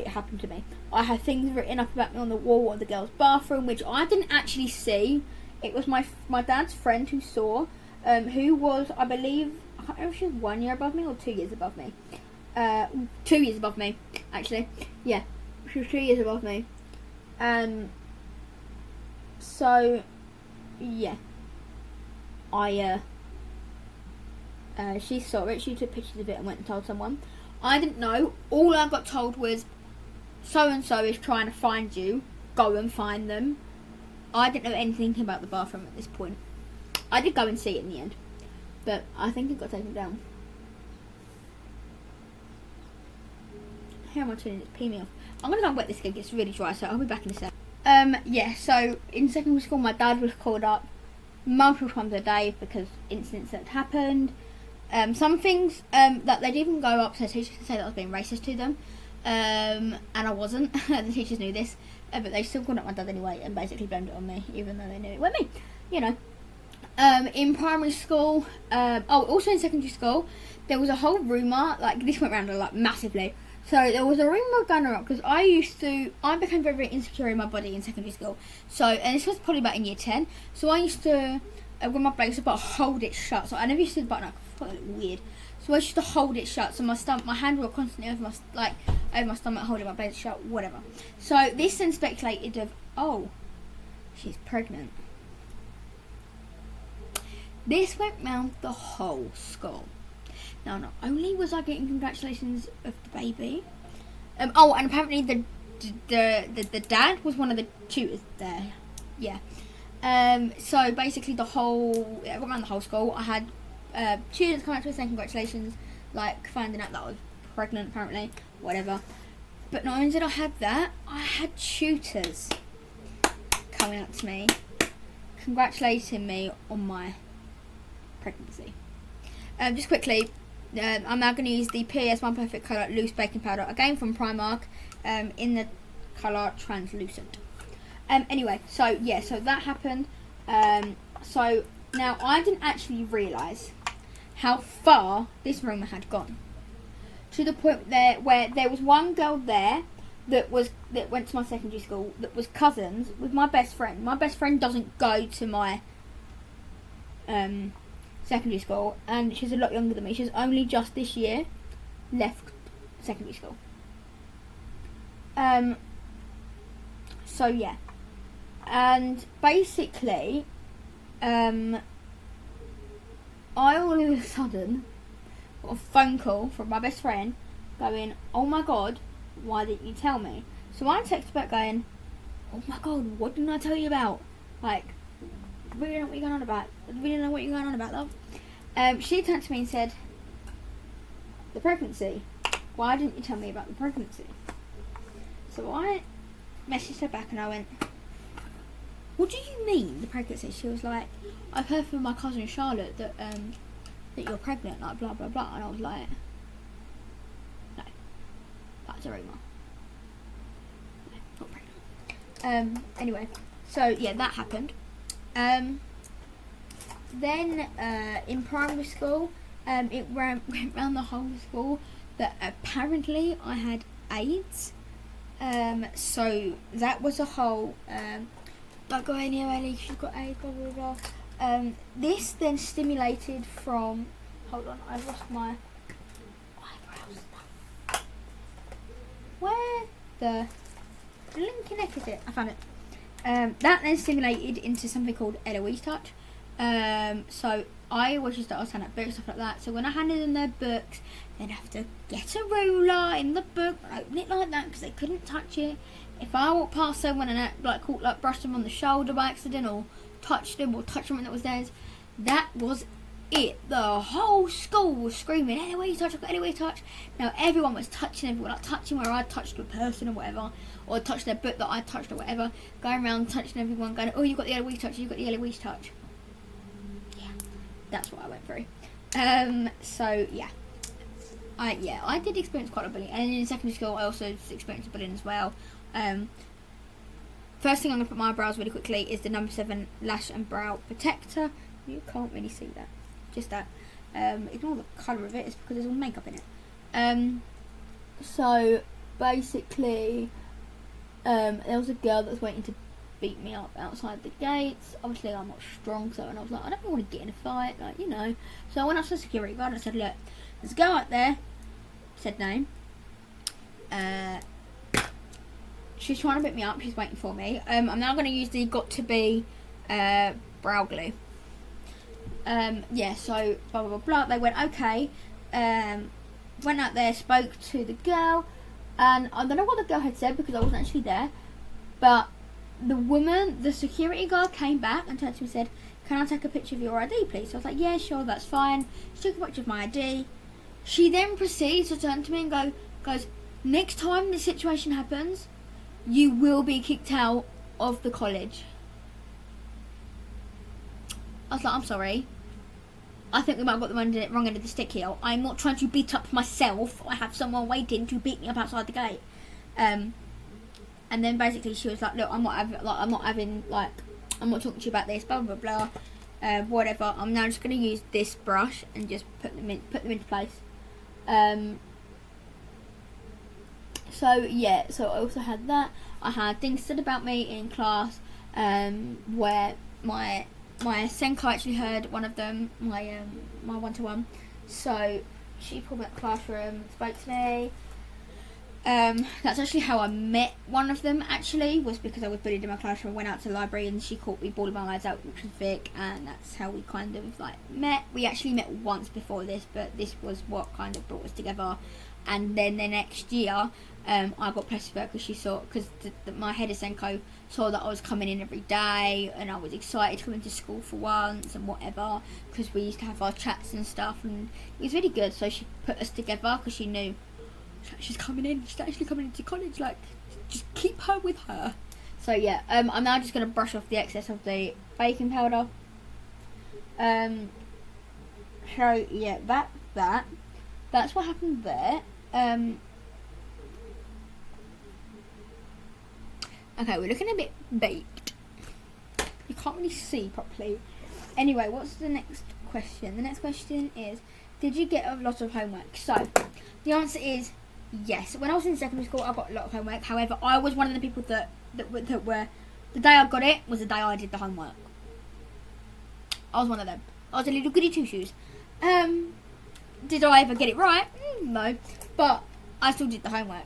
happened to me. I had things written up about me on the wall of the girls' bathroom, which I didn't actually see. It was my dad's friend who saw, who was, I believe, I can't remember if she was 1 year above me or 2 years above me. 2 years above me, actually. Yeah, she was 2 years above me. So, yeah. She saw it, she took pictures of it and went and told someone. I didn't know. All I got told was, so-and-so is trying to find you. Go and find them. I didn't know anything about the bathroom at this point. I did go and see it in the end, but I think it got taken down. How am I turning it? Pee me off. I'm going to go and wet this again. It's really dry, so I'll be back in a sec. Yeah, so in secondary school, my dad was called up multiple times a day because incidents that had happened. Some things that they'd even go up to the teachers and say that I was being racist to them. And I wasn't. The teachers knew this. But they still called up my dad anyway and basically blamed it on me, even though they knew it wasn't me, you know. In primary school, also in secondary school, there was a whole rumour, like this went around like massively. So there was a rumour going around because I became very, very insecure in my body in secondary school. So, and this was probably about in year 10. So I used to, with my blazer, but hold it shut. So I never used to do the button up. I thought it looked weird. So I used to hold it shut. So my hand were constantly over my stomach, holding my blazer shut, whatever. So this then speculated of, oh, she's pregnant. This went round the whole school. Now, not only was I getting congratulations of the baby, and apparently the dad was one of the tutors there. Yeah. So basically, around the whole school, I had students come out to us saying congratulations, like finding out that I was pregnant, apparently, whatever. But not only did I have that, I had tutors coming up to me, congratulating me on my pregnancy. Just quickly, I'm now going to use the PS My Perfect Colour Loose Baking Powder, again from Primark, in the colour Translucent. Anyway, so that happened. So now I didn't actually realise how far this rumour had gone. To the point where there was one girl there that went to my secondary school that was cousins with my best friend. My best friend doesn't go to my secondary school, and she's a lot younger than me. She's only just this year left secondary school. So yeah, and basically, I all of a sudden got a phone call from my best friend going, "Oh my god, why didn't you tell me?" So I texted back going, "Oh my god, what didn't I tell you about? Like, I really don't know what you're going on about. I really don't know what you're going on about, love." She turned to me and said, the pregnancy. Why didn't you tell me about the pregnancy? So I messaged her back and I went, what do you mean, the pregnancy? She was like, I've heard from my cousin Charlotte that that you're pregnant, like blah blah blah. And I was like, no, that's a rumour. No, not pregnant. Anyway, so yeah, that happened. Then in primary school, it went round the whole school that apparently I had AIDS. So that was a whole like, go in here, Ellie, she's got AIDS, blah blah blah. This then stimulated from, hold on, I've lost my eyebrows. Where the blinking heck is it? I found it. That then stimulated into something called Eloise touch. So I always used to hand out books, stuff like that. So when I handed them their books, they'd have to get a ruler in the book, open it like that because they couldn't touch it. If I walked past someone and I brushed them on the shoulder by accident, or touched them, or touched something that was theirs, that was it. The whole school was screaming, Eloise touch, I've got Eloise touch. Now everyone was touching everyone, like touching where I touched a person or whatever, or touched their book that I touched or whatever, going around touching everyone, going, oh, you got the Eloise touch, you got the Eloise touch. That's what I went through. So yeah, I did experience quite a bullying, and in secondary school I also experienced bullying as well. First thing I'm gonna put my brows really quickly is the number 7 lash and brow protector. You can't really see that, just that. Ignore the colour of it. It's because there's all makeup in it. So basically, there was a girl that was waiting to beat me up outside the gates. Obviously I'm not strong, so, and I was like, I don't want to get in a fight, like, you know. So I went up to the security guard and I said, look, there's a girl out there, said name, she's trying to beat me up, she's waiting for me. I'm now going to use the got to be brow glue. Yeah, so blah blah blah blah. They went okay, went out there, spoke to the girl, and I don't know what the girl had said because I wasn't actually there, but the security guard came back and turned to me and said, can I take a picture of your ID please? So I was like, yeah, sure, that's fine. She took a picture of my ID. She then proceeds to turn to me and goes, next time this situation happens, you will be kicked out of the college. I was like, I'm sorry, I think we might have got the wrong end of the stick here. I'm not trying to beat up myself. I have someone waiting to beat me up outside the gate. And then basically she was like, look, I'm not talking to you about this, blah blah blah, whatever. I'm now just going to use this brush and just put them into place. So yeah, so I also had that. I had things said about me in class, where my senkai actually heard one of them, my one-to-one. So she pulled me out the classroom, spoke to me. That's actually how I met one of them, actually, was because I was bullied in my classroom. I went out to the library and she caught me bawling my eyes out, which was Vic, and that's how we kind of like met. We actually met once before this, but this was what kind of brought us together. And then the next year, I got pressed for her because she saw, because my head of Senko saw that I was coming in every day and I was excited to come into school for once and whatever, because we used to have our chats and stuff, and it was really good. So she put us together because she knew she's coming in, she's actually coming into college, like, just keep her with her. So yeah, I'm now just going to brush off the excess of the baking powder. So yeah, that's what happened there. Okay, we're looking a bit baked. You can't really see properly. Anyway, what's the next question? The next question is, did you get a lot of homework? So the answer is yes. When I was in secondary school, I got a lot of homework. However, I was one of the people that were, the day I got it was the day I did the homework. I was one of them. I was a little goody two shoes. Did I ever get it right? No, but I still did the homework.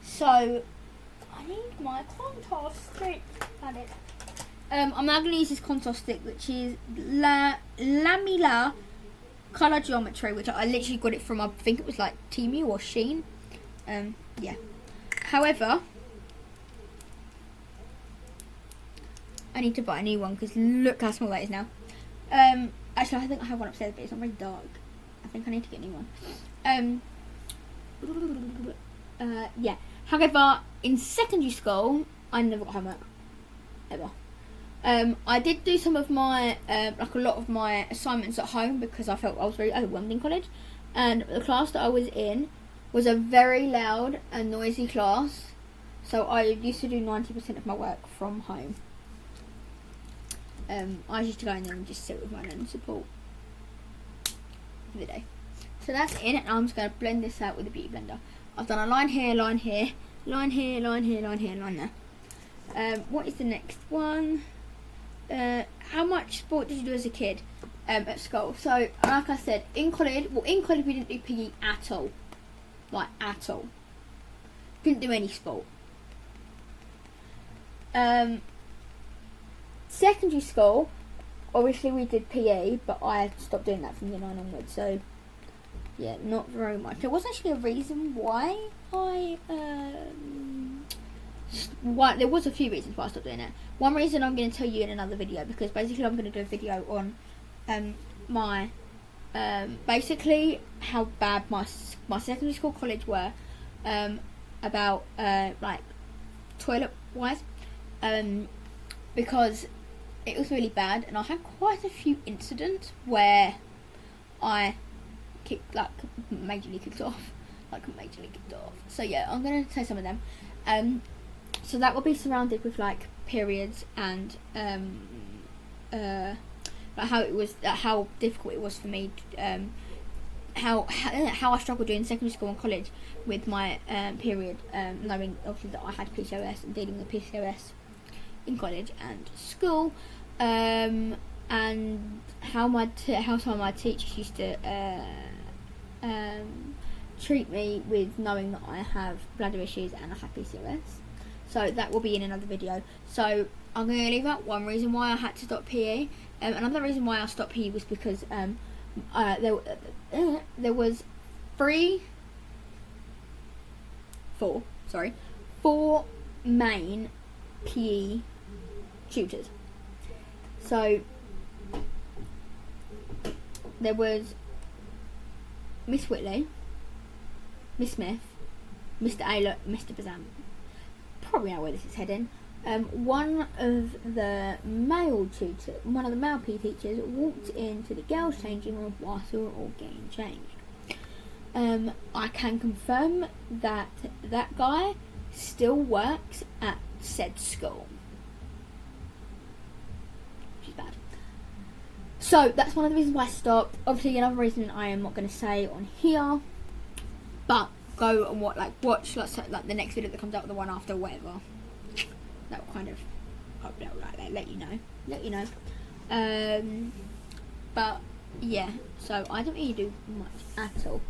So I need my contour stick. Had it. I'm now going to use this contour stick, which is Lamila Colour Geometry, which I literally got it from, I think it was like Temu or Shein. Yeah. However, I need to buy a new one because look how small that is now. Actually, I think I have one upstairs, but it's not very dark. I think I need to get a new one. Yeah. However, in secondary school, I never got homework ever. I did do some of my like a lot of my assignments at home because I felt I was very overwhelmed in college, and the class that I was in was a very loud and noisy class, so I used to do 90% of my work from home. I used to go in there and just sit with my learning support for the day. So that's in, and I'm just going to blend this out with a beauty blender. I've done a line here, line here, line here, line here, line here, line there. What is the next one? How much sport did you do as a kid at school? So, like I said, in college we didn't do PE at all. Like, at all. Didn't do any sport. Secondary school, obviously we did PE, but I stopped doing that from year 9 onwards, so yeah, not very much. There was actually a reason why there was a few reasons why I stopped doing it. One reason I'm going to tell you in another video, because basically I'm going to do a video on my basically how bad my secondary school, college were about like toilet wise, because it was really bad, and I had quite a few incidents where I majorly kicked off. So yeah, I'm gonna say some of them. So that will be surrounded with like periods and like how difficult it was for me, how I struggled during secondary school and college with my period, knowing obviously that I had PCOS and dealing with PCOS in college and school, and how some of my teachers used to treat me with knowing that I have bladder issues and I have PCOS. So that will be in another video. So I'm going to leave out one reason why I had to stop PE. Another reason why I stopped PE was because there was four main PE tutors. So there was Miss Whitley, Miss Smith, Mr. Aylett, Mr. Bazam. Probably know where this is heading. One of the male PE teachers walked into the girls' changing room whilst we were all getting changed. I can confirm that that guy still works at said school. Which is bad. So that's one of the reasons why I stopped. Obviously another reason I am not going to say on here, but go and watch like the next video that comes out, the one after, whatever. That will kind of let you know. But yeah, so I don't really do much at all.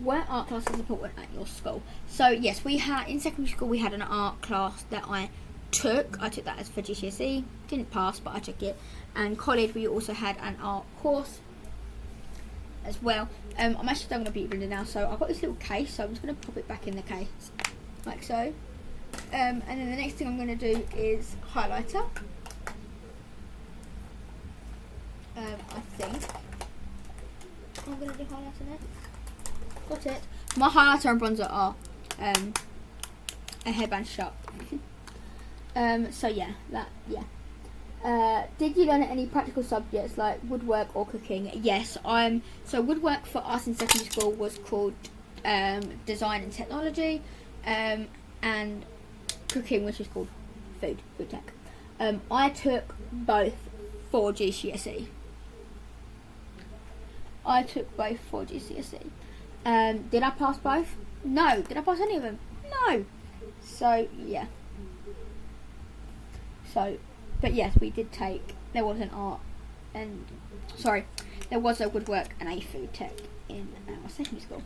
Were art classes important at your school? So yes, we had in secondary school we had an art class that I took that as for GCSE. Didn't pass, but I took it. And college we also had an art course as well. I'm actually done with a beauty blender now, so I've got this little case, so I'm just going to pop it back in the case like so. And then the next thing I'm going to do is highlighter. I think I'm going to do highlighter next. Got it. My highlighter and bronzer are a hairband shop. So yeah, did you learn any practical subjects like woodwork or cooking? Yes, so woodwork for us in secondary school was called design and technology, and cooking, which is called food tech. I took both for GCSE. Did I pass both? No. Did I pass any of them? No. So yeah. But yes, we did take. There was there was a woodwork and a food tech in our secondary school.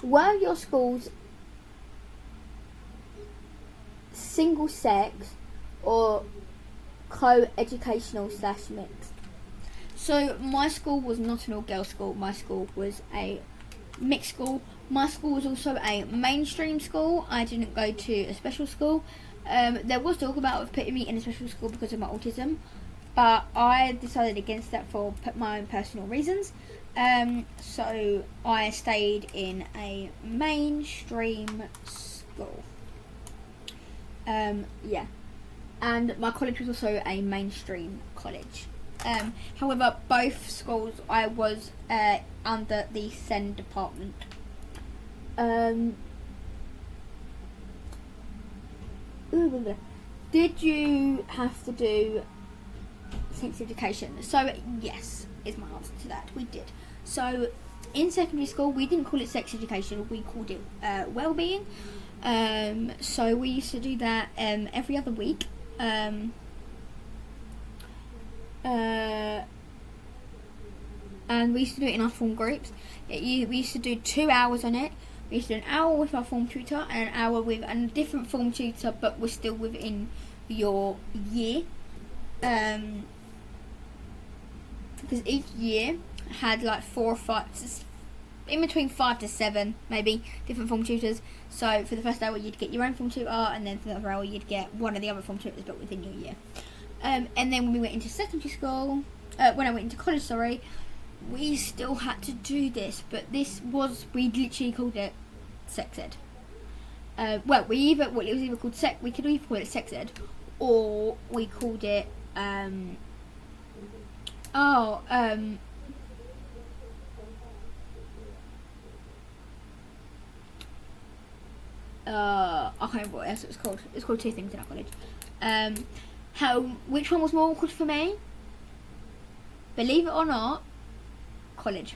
Were your schools single sex or co-educational / mixed? So my school was not an all-girls school. My school was a mixed school. My school was also a mainstream school. I didn't go to a special school. There was talk about putting me in a special school because of my autism, but I decided against that for my own personal reasons. So I stayed in a mainstream school. Yeah, and my college was also a mainstream college. However, both schools I was under the SEN department. Did you have to do sex education? So yes, is my answer to that. We did. So in secondary school, we didn't call it sex education. We called it well-being. So we used to do that every other week. And we used to do it in our form groups. We used to do 2 hours on it. We used to do an hour with our form tutor and an hour with a different form tutor, but we're still within your year. Because each year had like 4 or 5, in between 5 to 7 maybe, different form tutors. So for the first hour you'd get your own form tutor, and then for the other hour you'd get one of the other form tutors, but within your year. And then when we went into secondary school, when I went into college, sorry, we still had to do this, but we literally called it sex ed. It was either called we could either call it sex ed, or we called it I can't remember what else it was called. It's called 2 things in our college. Which one was more awkward for me? Believe it or not, college.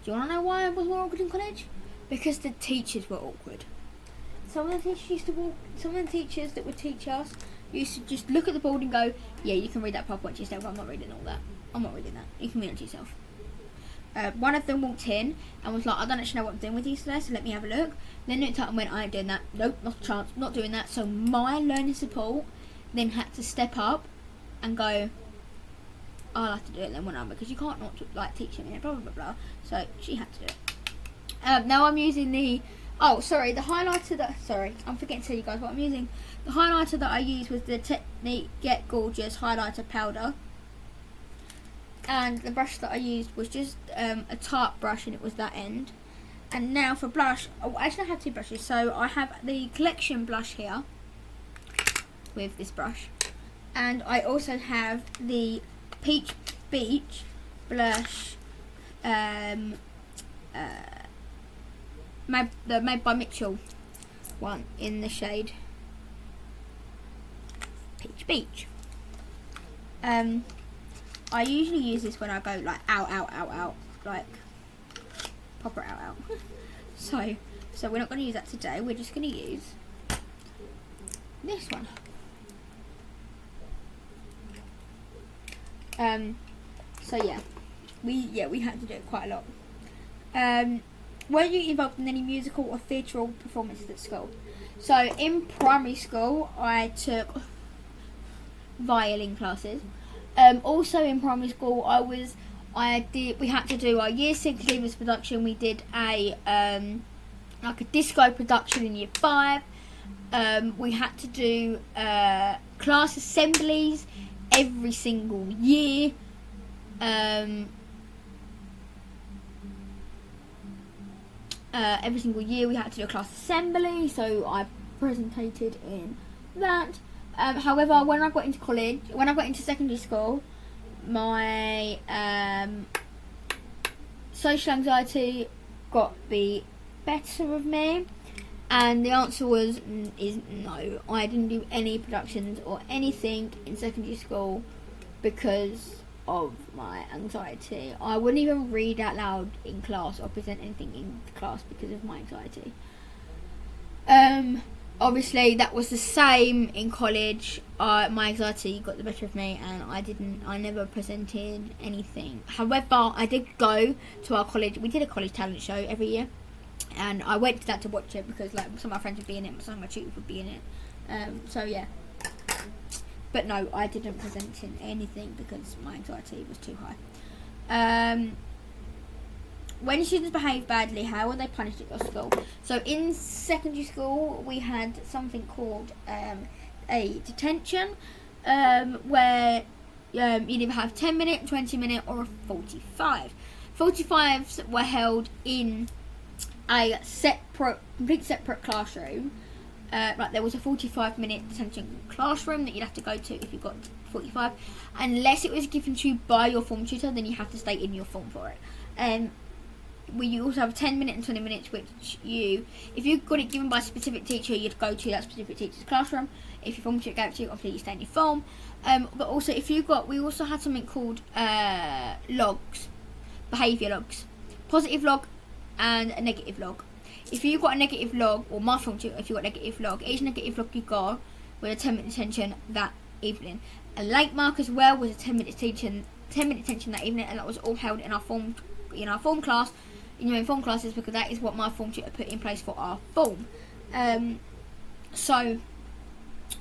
Do you want to know why I was more awkward in college? Because the teachers were awkward. Some of the teachers that would teach us used to just look at the board and go, yeah, you can read that PowerPoint yourself. I'm not reading all that. I'm not reading that. You can read it to yourself. One of them walked in and was like, I don't actually know what I'm doing with these today, so let me have a look. Then looked up and went, I ain't doing that. Nope, not a chance. Not doing that. So my learning support then had to step up and go, I'll have to do it then when I'm, because you can't not teach me, blah blah blah blah. So she had to do it. Now I'm using the highlighter I'm forgetting to tell you guys what I'm using. The highlighter that I used was the Technique Get Gorgeous highlighter powder, and the brush that I used was just a tart brush, and it was that end. And now for blush, actually I have 2 brushes. So I have the collection blush here with this brush, and I also have the Peach Beach blush, made by Mitchell one in the shade Peach Beach. I usually use this when I go like out, like proper out. So we're not going to use that today. We're just going to use this one. So yeah, we had to do it quite a lot. Were you involved in any musical or theatrical performances at school? So in primary school, I took violin classes. Also in primary school, we had to do our Year 6 Leavers production. We did a disco production in Year 5. We had to do class assemblies every single year. Every single year we had to do a class assembly, so I presented in that. However, when I got into secondary school, my social anxiety got the better of me, and the answer is no. I didn't do any productions or anything in secondary school because of my anxiety. I wouldn't even read out loud in class or present anything in class because of my anxiety. Obviously that was the same in college. My anxiety got the better of me, and I never presented anything. However, I did go to our college. We did a college talent show every year, and I went to that to watch it because like some of my friends would be in it, some of my tutors would be in it. So yeah. But no, I didn't present in anything because my anxiety was too high. when students behave badly, how are they punished at your school? So in secondary school, we had something called a detention, where you'd either have 10 minute, 20 minute, or a 45. 45s were held in a complete separate classroom. Like there was a 45-minute detention classroom that you'd have to go to if you got 45, unless it was given to you by your form tutor, then you have to stay in your form for it. We also have 10 minutes and 20 minutes, which if you got it given by a specific teacher, you'd go to that specific teacher's classroom. If your form tutor gave it to you, obviously you stay in your form. But also we also had something called logs, behaviour logs, positive log and a negative log. If you got a negative log, or my form tutor, if you got a negative log, each negative log you got with a 10-minute detention that evening. A late mark as well was a 10-minute detention that evening, and that was all held in our form class, in your own form classes, because that is what my form tutor put in place for our form. So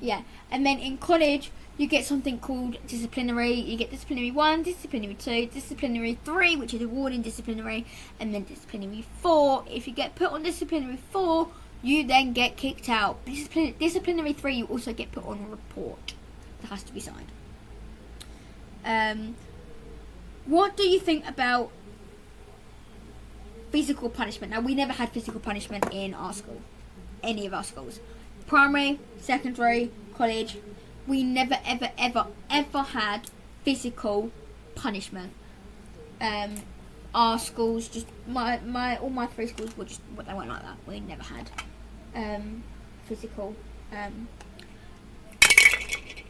yeah, and then in college you get something called disciplinary. You get disciplinary 1, disciplinary 2, disciplinary 3, which is awarding disciplinary, and then disciplinary 4. If you get put on disciplinary 4, you then get kicked out. Disciplinary 3, you also get put on a report that has to be signed. What do you think about physical punishment? Now, we never had physical punishment in our school, any of our schools. Primary, secondary, college, we never ever had physical punishment. Our schools, just all my 3 schools were just, they weren't like that. We never had physical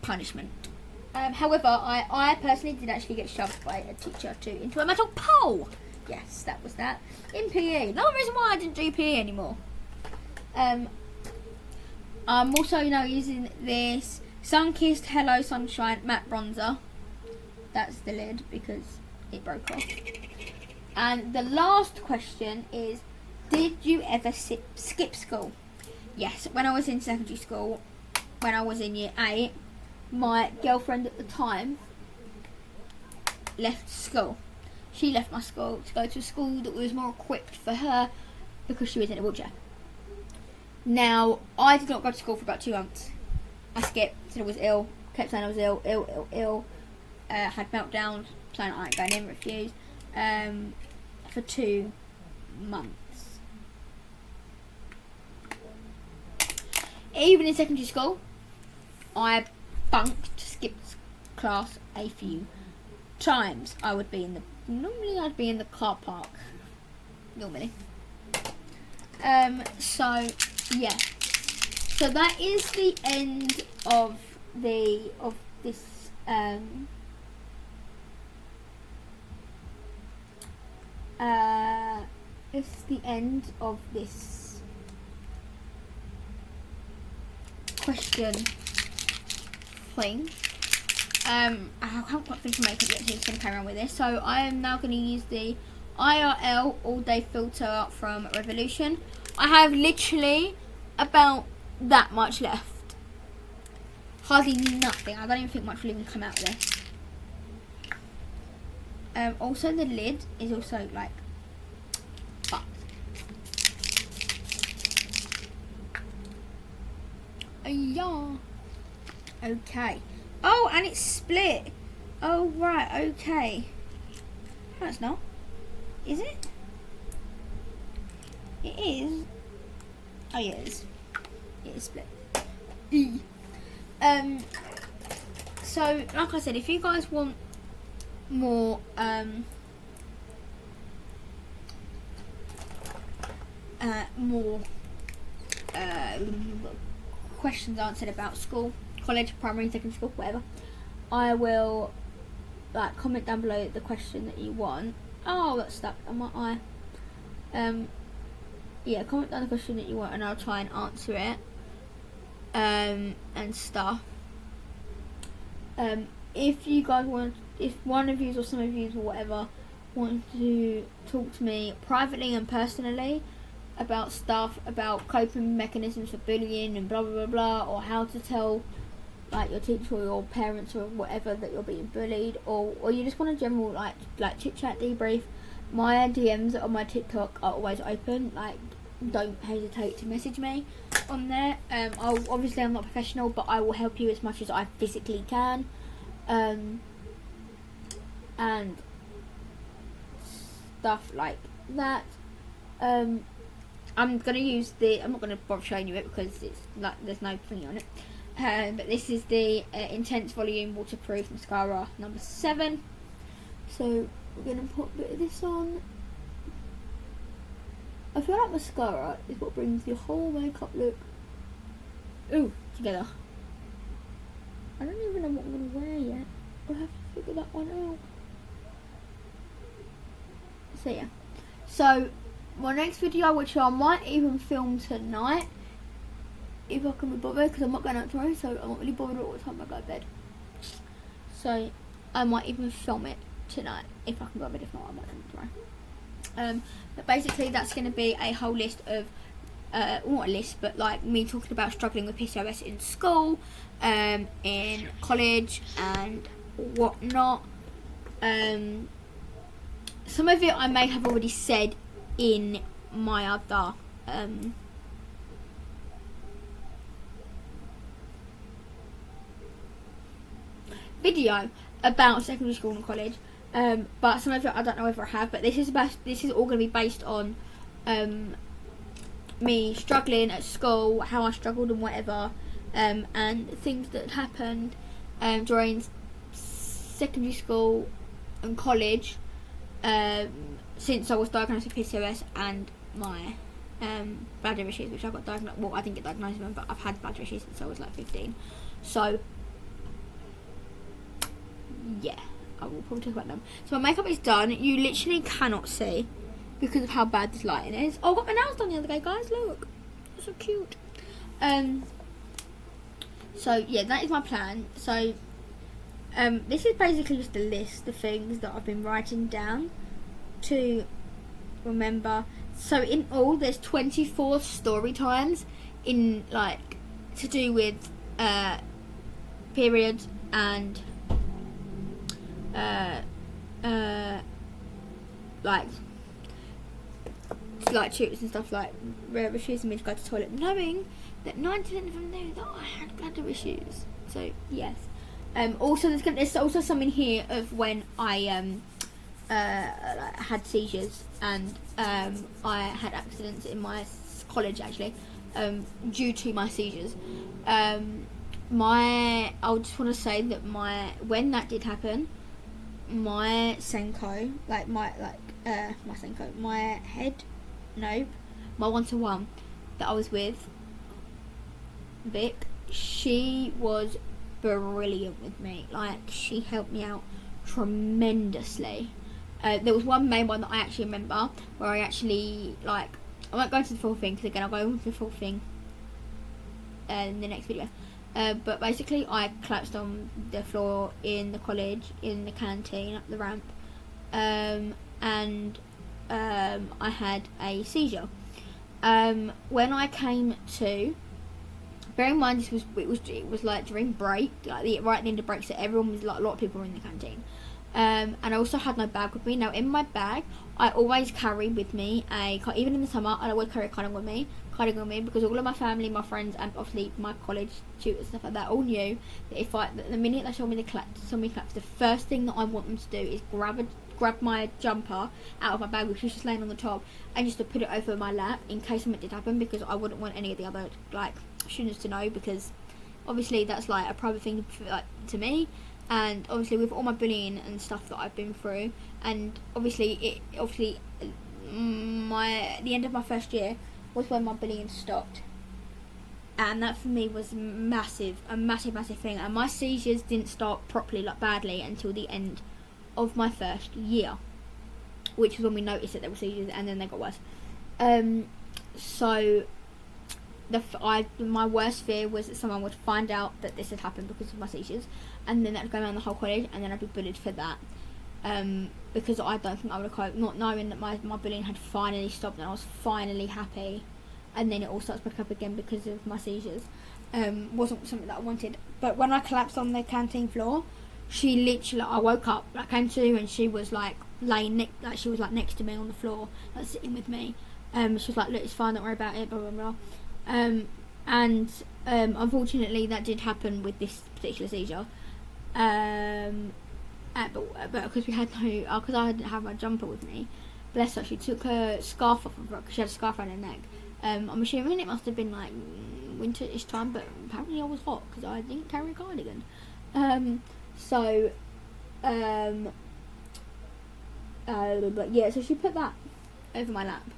punishment. However, I personally did actually get shoved by a teacher into a metal pole. Yes, that was that. In PE. No reason why I didn't do PE anymore. I'm also now using this Sunkissed Hello Sunshine matte bronzer. That's the lid because it broke off. And the last question is, did you ever skip school? Yes, when I was in secondary school, when I was in year 8, my girlfriend at the time left school. She left my school to go to a school that was more equipped for her because she was in a wheelchair. Now, I did not go to school for about 2 months. I skipped, said I was ill, kept saying I was ill, had meltdowns, saying I ain't going in, refused, for 2 months. Even in secondary school, I skipped class a few times. Normally I'd be in the car park. Normally. So yeah. So that is the end of this it's the end of this question thing. I can't quite finish my makeup yet, so I'm just going to carry on with this. So I am now going to use the IRL All Day Filter from Revolution. I have literally about that much left. Hardly nothing. I don't even think much will even come out of this. Also the lid is also like fucked. Yeah. Okay. Oh, and it's split. Oh, right, okay. No, it's not. Is it? It is. Oh, yeah, it is. It is split. So, like I said, if you guys want more, questions answered about school, college, primary, secondary school, whatever, I will comment down below the question that you want. Oh, that's stuck on my eye. Yeah, comment down the question that you want and I'll try and answer it. And stuff. If you guys if one of you or some of you or whatever want to talk to me privately and personally about stuff, about coping mechanisms for bullying and blah blah blah blah, or how to tell your teacher or your parents or whatever that you're being bullied, or you just want a general like chit chat debrief, My DMs on my TikTok are always open. Like, don't hesitate to message me on there. Obviously I'm not professional, but I will help you as much as I physically can. And stuff like that. I'm gonna use I'm not gonna bother showing you it because it's like there's no thing on it. But this is the Intense Volume Waterproof Mascara number 7. So we're gonna put a bit of this on. I feel like mascara is what brings your whole makeup look together. I don't even know what I'm gonna wear yet. I'll have to figure that one out. So yeah. So my next video, which I might even film tonight, if I can be bothered, because I'm not going out tomorrow, so I'm not really bothered all the time I go to bed. So I might even film it tonight if I can go to bed. If not, I might film it tomorrow. But basically that's going to be a whole list of not a list, but like me talking about struggling with PCOS in school, in college and whatnot. Some of it I may have already said in my other video about secondary school and college, but some of it I don't know whether I have. But this is all going to be based on me struggling at school, how I struggled and whatever, and things that happened during secondary school and college, since I was diagnosed with PCOS and my bladder issues, which I got diagnosed. Well, I didn't get diagnosed with them, but I've had bladder issues since I was like 15. So yeah, I will probably talk about them. So my makeup is done. You literally cannot see because of how bad this lighting is. Oh, I got my nails done the other day, guys. Look, they're so cute. So yeah, that is my plan. So this is basically just a list of things that I've been writing down to remember. So in all, there's 24 story times in like to do with periods and like tutors and stuff, like rare issues and me to go to the toilet, knowing that 90% of them knew that I had bladder issues. So yes. Also there's also some in here of when I had seizures, and I had accidents in my college actually due to my seizures. I just want to say that when that did happen, my Senko, my one-to-one that I was with, Vic, she was brilliant with me. Like, she helped me out tremendously. There was one main one that I actually remember where I actually, like, I won't go into the full thing because again I'll go into the full thing in the next video. But basically I collapsed on the floor in the college, in the canteen, up the ramp, and I had a seizure. When I came to, bear in mind it was like during break, like right at the end of break, so everyone was like, a lot of people were in the canteen. And I also had no bag with me. Now in my bag, I always carry with me even in the summer, I always carry a cardigan with me, because all of my family, my friends, and obviously my college tutors, stuff like that, all knew that the minute they saw me clap, the first thing that I want them to do is grab my jumper out of my bag, which was just laying on the top, and just to put it over my lap in case something did happen, because I wouldn't want any of the other like students to know, because obviously that's like a private thing to me. And obviously with all my bullying and stuff that I've been through, and the end of my first year was when my bullying stopped, and that for me was a massive thing. And my seizures didn't start properly, like badly, until the end of my first year, which was when we noticed that there were seizures, and then they got worse. So my worst fear was that someone would find out that this had happened because of my seizures, and then that would go around the whole college, and then I'd be bullied for that, because I don't think I would have coped, not knowing that my bullying had finally stopped and I was finally happy, and then it all starts back up again because of my seizures. Wasn't something that I wanted. But when I collapsed on the canteen floor, she literally, I woke up, I came to, and she was like laying she was like next to me on the floor, like sitting with me. She was like, look, it's fine, don't worry about it, blah blah blah. And unfortunately that did happen with this particular seizure. But because we had no, because I didn't have my jumper with me, bless her, she took her scarf off of her because she had a scarf around her neck. I'm assuming it must have been like winter-ish time, but apparently I was hot because I didn't carry a cardigan. But yeah, so she put that over my lap,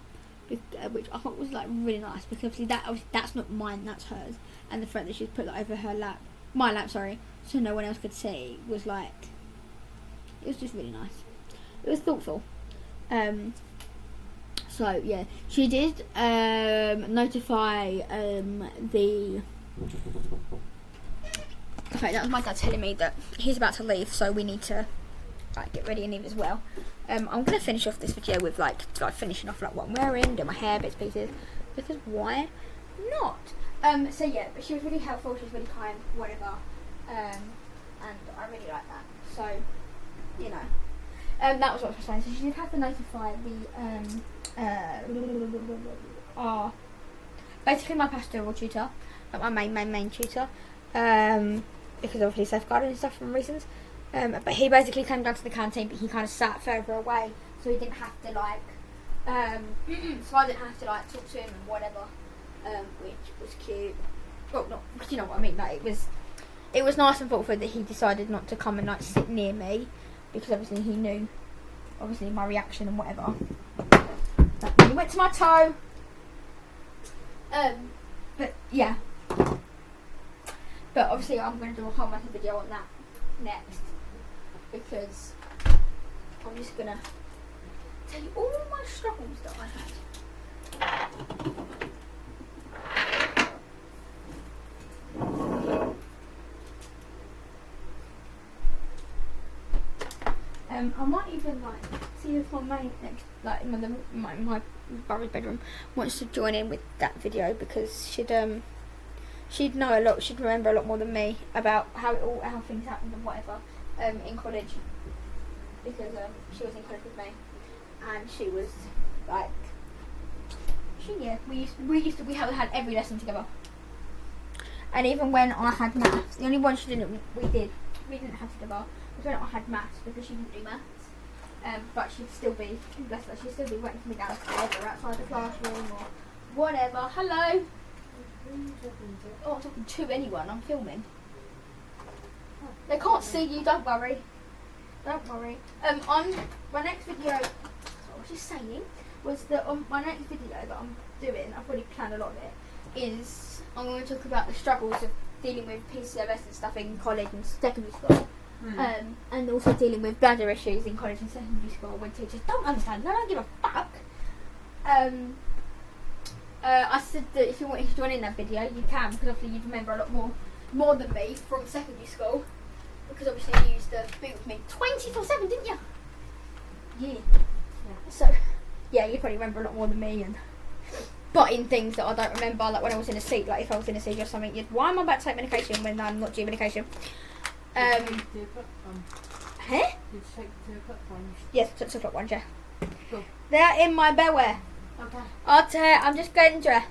which I thought was like really nice, because obviously that's not mine, that's hers, and the fact that she put that over her lap, my lap, sorry, so no one else could see, was like, it was just really nice. It was thoughtful. So yeah, she did notify the. Okay, that was my dad telling me that he's about to leave, so we need to like get ready and leave as well. I'm gonna finish off this video with like finishing off like what I'm wearing, do my hair, bits, pieces, because why not? So yeah, but she was really helpful. She was really kind, whatever. And I really like that. So, you know, that was what I was saying. So she did have to notify the basically my pastoral tutor, like my main tutor, because obviously safeguarding and stuff for reasons. But he basically came down to the canteen, but he kind of sat further away, so he didn't have to like, so I didn't have to like talk to him and whatever, which was cute. Well, not, you know what I mean. Like it was nice and thoughtful that he decided not to come and like sit near me, because obviously he knew, obviously my reaction and whatever. Like, when he went to my toe. But yeah. But obviously I'm going to do a whole other video on that next, because I'm just going to tell you all my struggles that I had. I might even like see if my mate next, like my brother's bedroom wants to join in with that video, because she'd know a lot, she'd remember a lot more than me about how things happened and whatever in college, because she was in college with me, and she was like, we had every lesson together, and even when I had maths, the only one we didn't have together was when I had maths, because she didn't do maths. But she'd still be, bless her, she'd still be waiting for me downstairs or outside the classroom or whatever. Hello. Oh, I'm talking to anyone. I'm filming. They can't see you. Don't worry. Don't worry. On my next video, what I was just saying was that on my next video that I'm doing, I've already planned a lot of it, is I'm going to talk about the struggles of dealing with PCOS and stuff in college and secondary school. And also dealing with bladder issues in college and secondary school when teachers don't understand, they don't give a fuck. I said that if you wanted to join in that video, you can, because obviously you'd remember a lot more than me from secondary school, because obviously you used to be with me 24/7, didn't you? Yeah. So yeah, you probably remember a lot more than me, and but in things that I don't remember, like when I was in a seat, like if I was in a seat or something, why am I about to take medication when I'm not due medication? Huh? Yes, 6 o'clock ones, yeah. Cool. They're in my bedwear. Okay. I'm just getting dressed.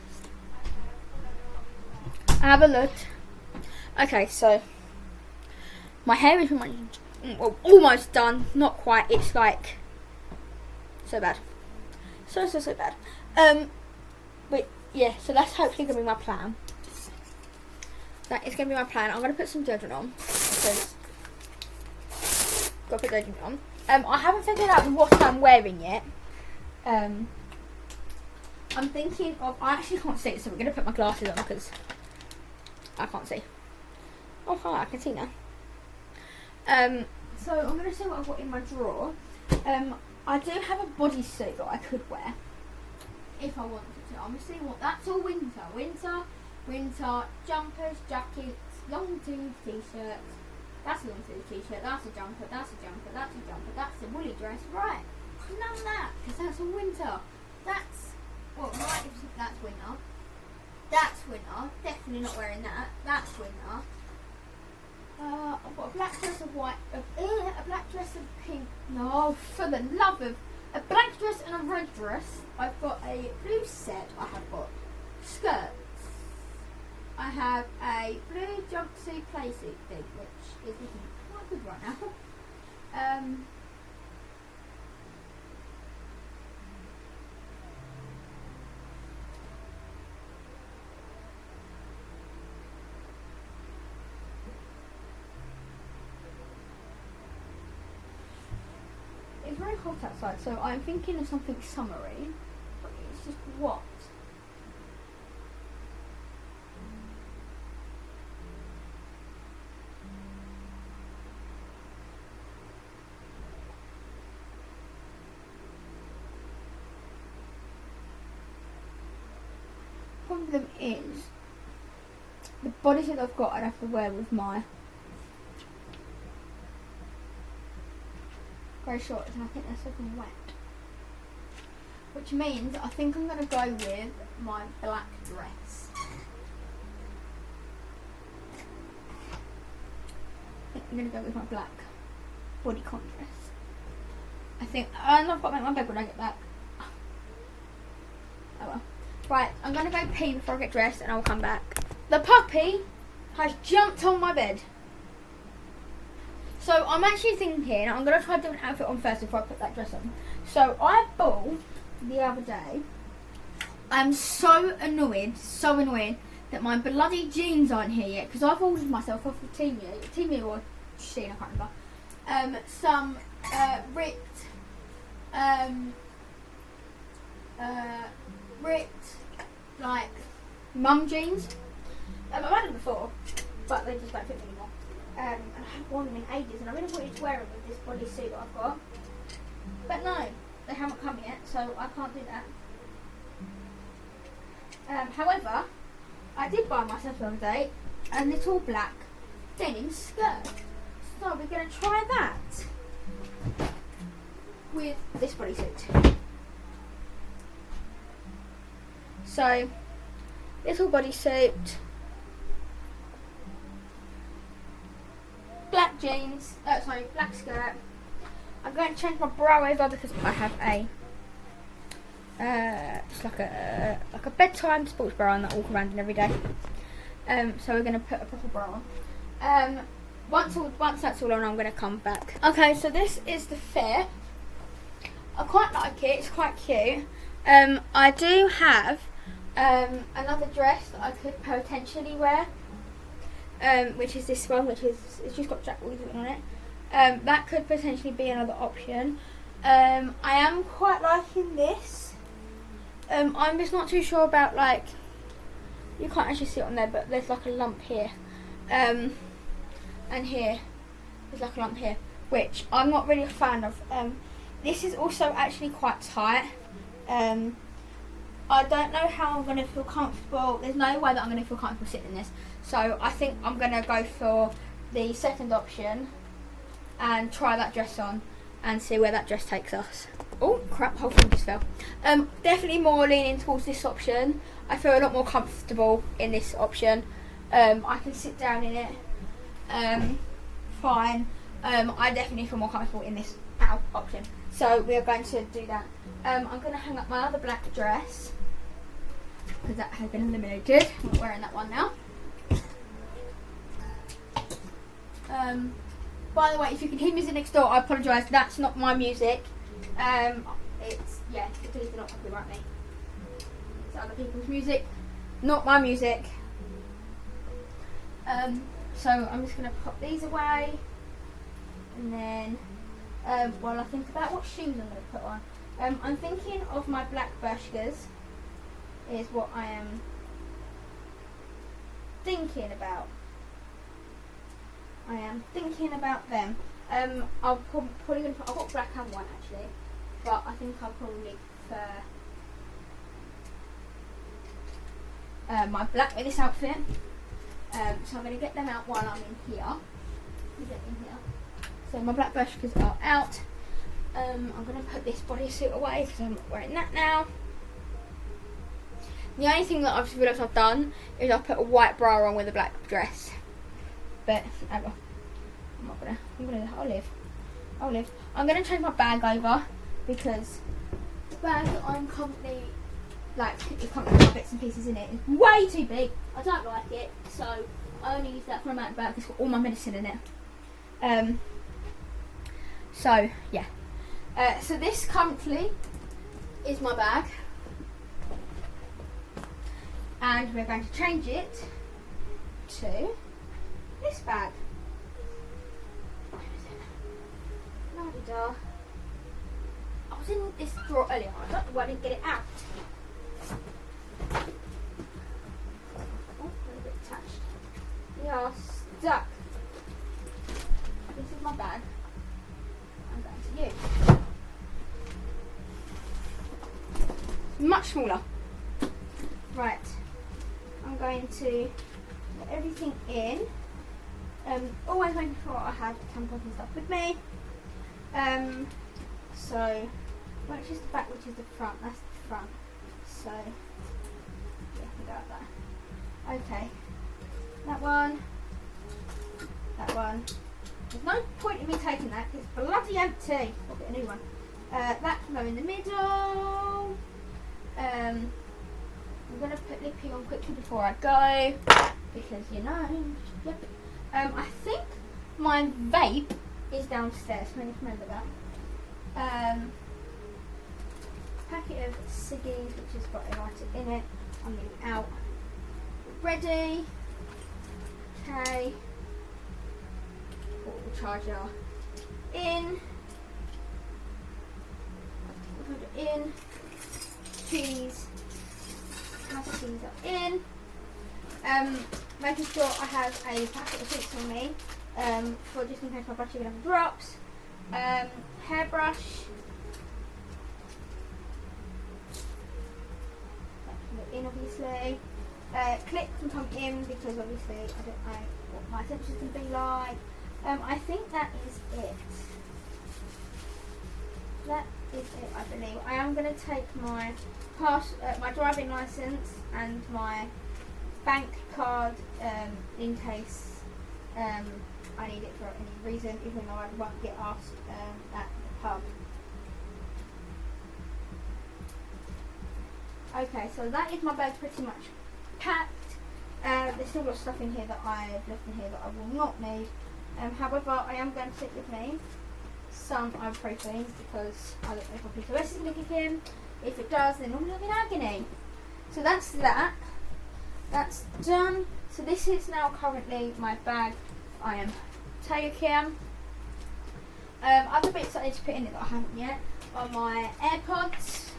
Have a look. Okay, so my hair is almost done. Not quite. It's like so bad. So bad. But yeah, so that's hopefully gonna be my plan. That is going to be my plan. I'm going to put some deodorant on, because got to put deodorant on. I haven't figured out what I'm wearing yet. I'm thinking of, I actually can't see it, so we're going to put my glasses on, because I can't see. Oh hi, I can see now. So I'm going to see what I've got in my drawer. I do have a bodysuit that I could wear if I wanted to. I'm going to see what, that's all winter, jumpers, jackets, long sleeve t-shirts. That's a long sleeve t-shirt, that's a jumper, that's a jumper, that's a jumper, that's a woolly dress. Right, none of that, because that's all winter. That's, well, right, that's winter. That's winter, definitely not wearing that. That's winter. I've got a black dress of white, a black dress of pink. No, for the love of a black dress and a red dress. I've got a blue set. I have got skirts. I have a blue jumpsuit playsuit thing, which is looking quite good right now. It's very hot outside, so I'm thinking of something summery, but it's just what? Problem is, the bodysuit I've got I'd have to wear with my grey shorts, and I think they're soaking wet. Which means I think I'm going to go with my black dress. I think I'm going to go with my black bodycon dress. I think, and I've got to make my bed when I get back. Oh well. Right, I'm going to go pee before I get dressed and I'll come back. The puppy has jumped on my bed. So I'm actually thinking, I'm going to try a different outfit on first before I put that dress on. So I bought the other day, I'm so annoyed that my bloody jeans aren't here yet, because I've ordered myself off of Temu or Shein, I can't remember, some ripped like mum jeans. I've had them before, but they just don't fit me anymore. And I haven't worn them in ages, and I really wanted to wear them with this bodysuit that I've got. But no, they haven't come yet, so I can't do that. However, I did buy myself the other day a little black denim skirt. So we're going to try that with this bodysuit. So, little bodysuit, black jeans, black skirt. I'm going to change my bra over because I have a just like a bedtime sports bra on that I walk around in every day. So we're going to put a proper bra on. Once that's all on, I'm going to come back. Okay, so this is the fit. I quite like it. It's quite cute. I do have another dress that I could potentially wear, which is this one, which is, it's just got Jack Williams on it. That could potentially be another option. I am quite liking this. I'm just not too sure about, like, you can't actually see it on there, but there's like a lump here, and here there's like a lump here, which I'm not really a fan of. This is also actually quite tight. I don't know how I'm going to feel comfortable. There's no way that I'm going to feel comfortable sitting in this. So I think I'm going to go for the second option and try that dress on and see where that dress takes us. Oh crap, whole thing just fell. Definitely more leaning towards this option. I feel a lot more comfortable in this option. I can sit down in it fine. I definitely feel more comfortable in this option. So we are going to do that. I'm going to hang up my other black dress because that has been eliminated. I'm not wearing that one now. By the way, if you can hear music next door, I apologise. That's not my music. It's because they're not copyright me. It's other people's music, not my music. So I'm just going to pop these away, and then while I think about what shoes I'm going to put on, I'm thinking of my black Bershkas. Is what I am thinking about. I am thinking about them. I'll probably going to put, I've got black and white actually, but I think I'll probably prefer my black with this outfit. So I'm going to get them out while I'm in here. So my black Bershkas are out. I'm going to put this bodysuit away because I'm not wearing that now. The only thing that I've realised I've done is I've put a white bra on with a black dress. But, oh well. I'll live. I'm gonna change my bag over because the bag that I'm currently, like, it's currently got bits and pieces in it is way too big. I don't like it, so I only use that for a amount of bag. It's got all my medicine in it. So yeah. So this currently is my bag, and we're going to change it to this bag. Where is it? La-di-da. I was in this drawer earlier. I don't know why I didn't get it out. Oh, a little bit attached. We are stuck. This is my bag. I'm going to use. Much smaller. Right. I'm going to put everything in. Always making sure I have tampons and stuff with me. So, which is the back, which is the front? That's the front. So, yeah, we go like that. Okay. That one. That one. There's no point in me taking that because it's bloody empty. I'll get a new one. That can go in the middle. I'm going to put Lippy on quickly before I go because, you know, yep. I think my vape is downstairs. I need to remember that. Packet of ciggies, which has got a lighter in it. I'll leave it out. Ready. Okay. Put the charger in. Put it in. Cheese. Cheese are in. Making sure I have a packet of sweets on me for just in case my blood sugar level drops. Hairbrush. That can go in obviously. Clip can come in because obviously I don't know what my temperature's going to be like. I think that is it. That is it, I believe. I am going to take my my driving license and my bank card in case I need it for any reason, even though I won't get asked at the pub. Okay, so that is my bag pretty much packed. There's still got stuff in here that I've left in here that I will not need. However, I am going to take with me some ibuprofen because I don't know if my PCOS is going to kick in. If it does, then normally I'm in agony. So that's that. That's done. So this is now currently my bag I am taking. Other bits that I need to put in it that I haven't yet are my AirPods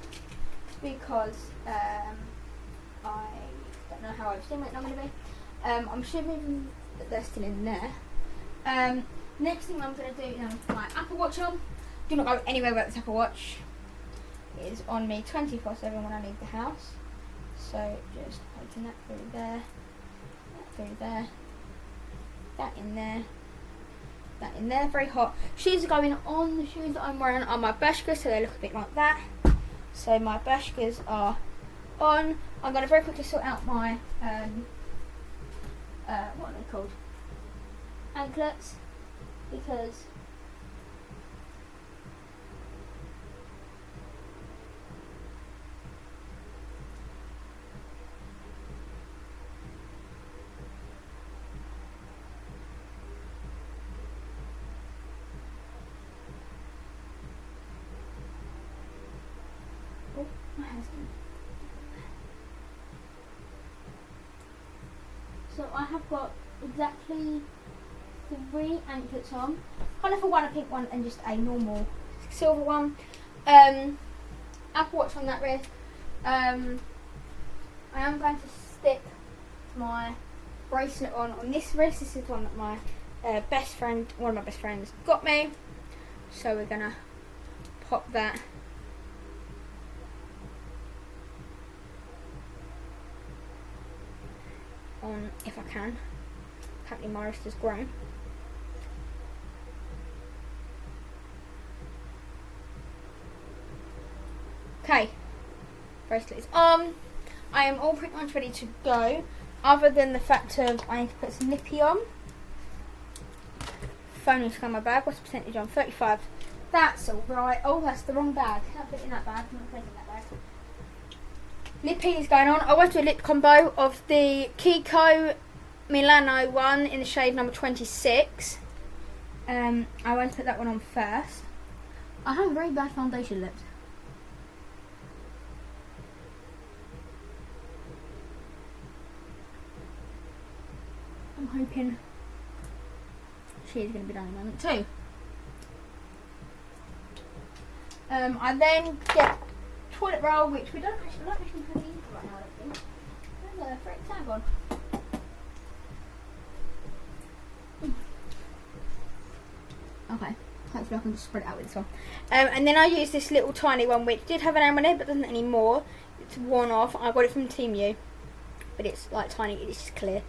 because I don't know how overstimulated I'm going to be. I'm assuming that they're still in there. Next thing I'm going to do is I'm put my Apple Watch on. Do not go anywhere without this Apple Watch. It is on me 24/7 when I leave the house. So just putting that through there, that through there, that in there, that in there. Very hot. Shoes are going on. The shoes that I'm wearing are my Bershkas, so they look a bit like that. So my Bershkas are on. I'm going to very quickly sort out my what are they called? Anklets, because my husband. So I have got exactly 3 anklets on. Kind of for one a pink one and just a normal silver one. Apple Watch on that wrist. I am going to stick my bracelet on this wrist. This is one that my one of my best friends got me. So we're gonna pop that on if I can. Apparently my wrist has grown. Okay, bracelet is on. I am all pretty much ready to go, other than the fact of I need to put some Lippy on phone needs to go in my bag. What's the percentage on? 35. That's alright. Oh, that's the wrong bag. Can't fit in that bag. I'm not taking that bag. Lippy is going on. I went to a lip combo of the Kiko Milano one in the shade number 26. I went to put that one on first. I have very bad foundation lips. I'm hoping she is going to be done in a moment too. I then get toilet roll, which we don't actually put in right now, I don't think. There's a frick tag on. Okay, hopefully I can just spread it out with this one. And then I use this little tiny one, which did have an name on it, but doesn't anymore. It's worn off. I got it from Team U, but it's like tiny. It's just clear.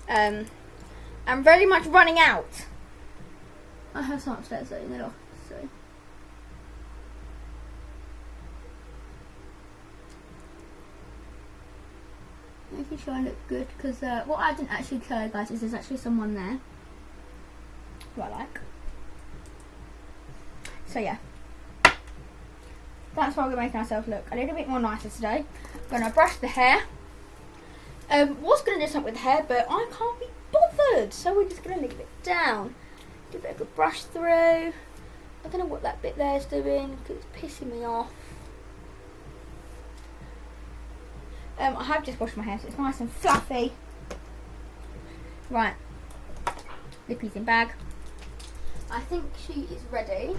I'm very much running out. I have some upstairs though in the loft, so. Making sure I look good, because what I didn't actually tell you guys is there's actually someone there who I like. So yeah, that's why we're making ourselves look a little bit more nicer today. I'm going to brush the hair. Was going to do something with the hair, but I can't be bothered, so we're just going to leave it down. Do a bit of a brush through. I don't know what that bit there is doing, because it's pissing me off. I have just washed my hair, so it's nice and fluffy. Right, Lippy's in bag. I think she is ready.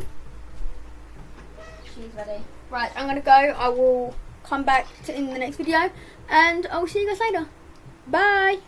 She's ready. Right, I'm going to go. I will come back in the next video, and I will see you guys later. Bye.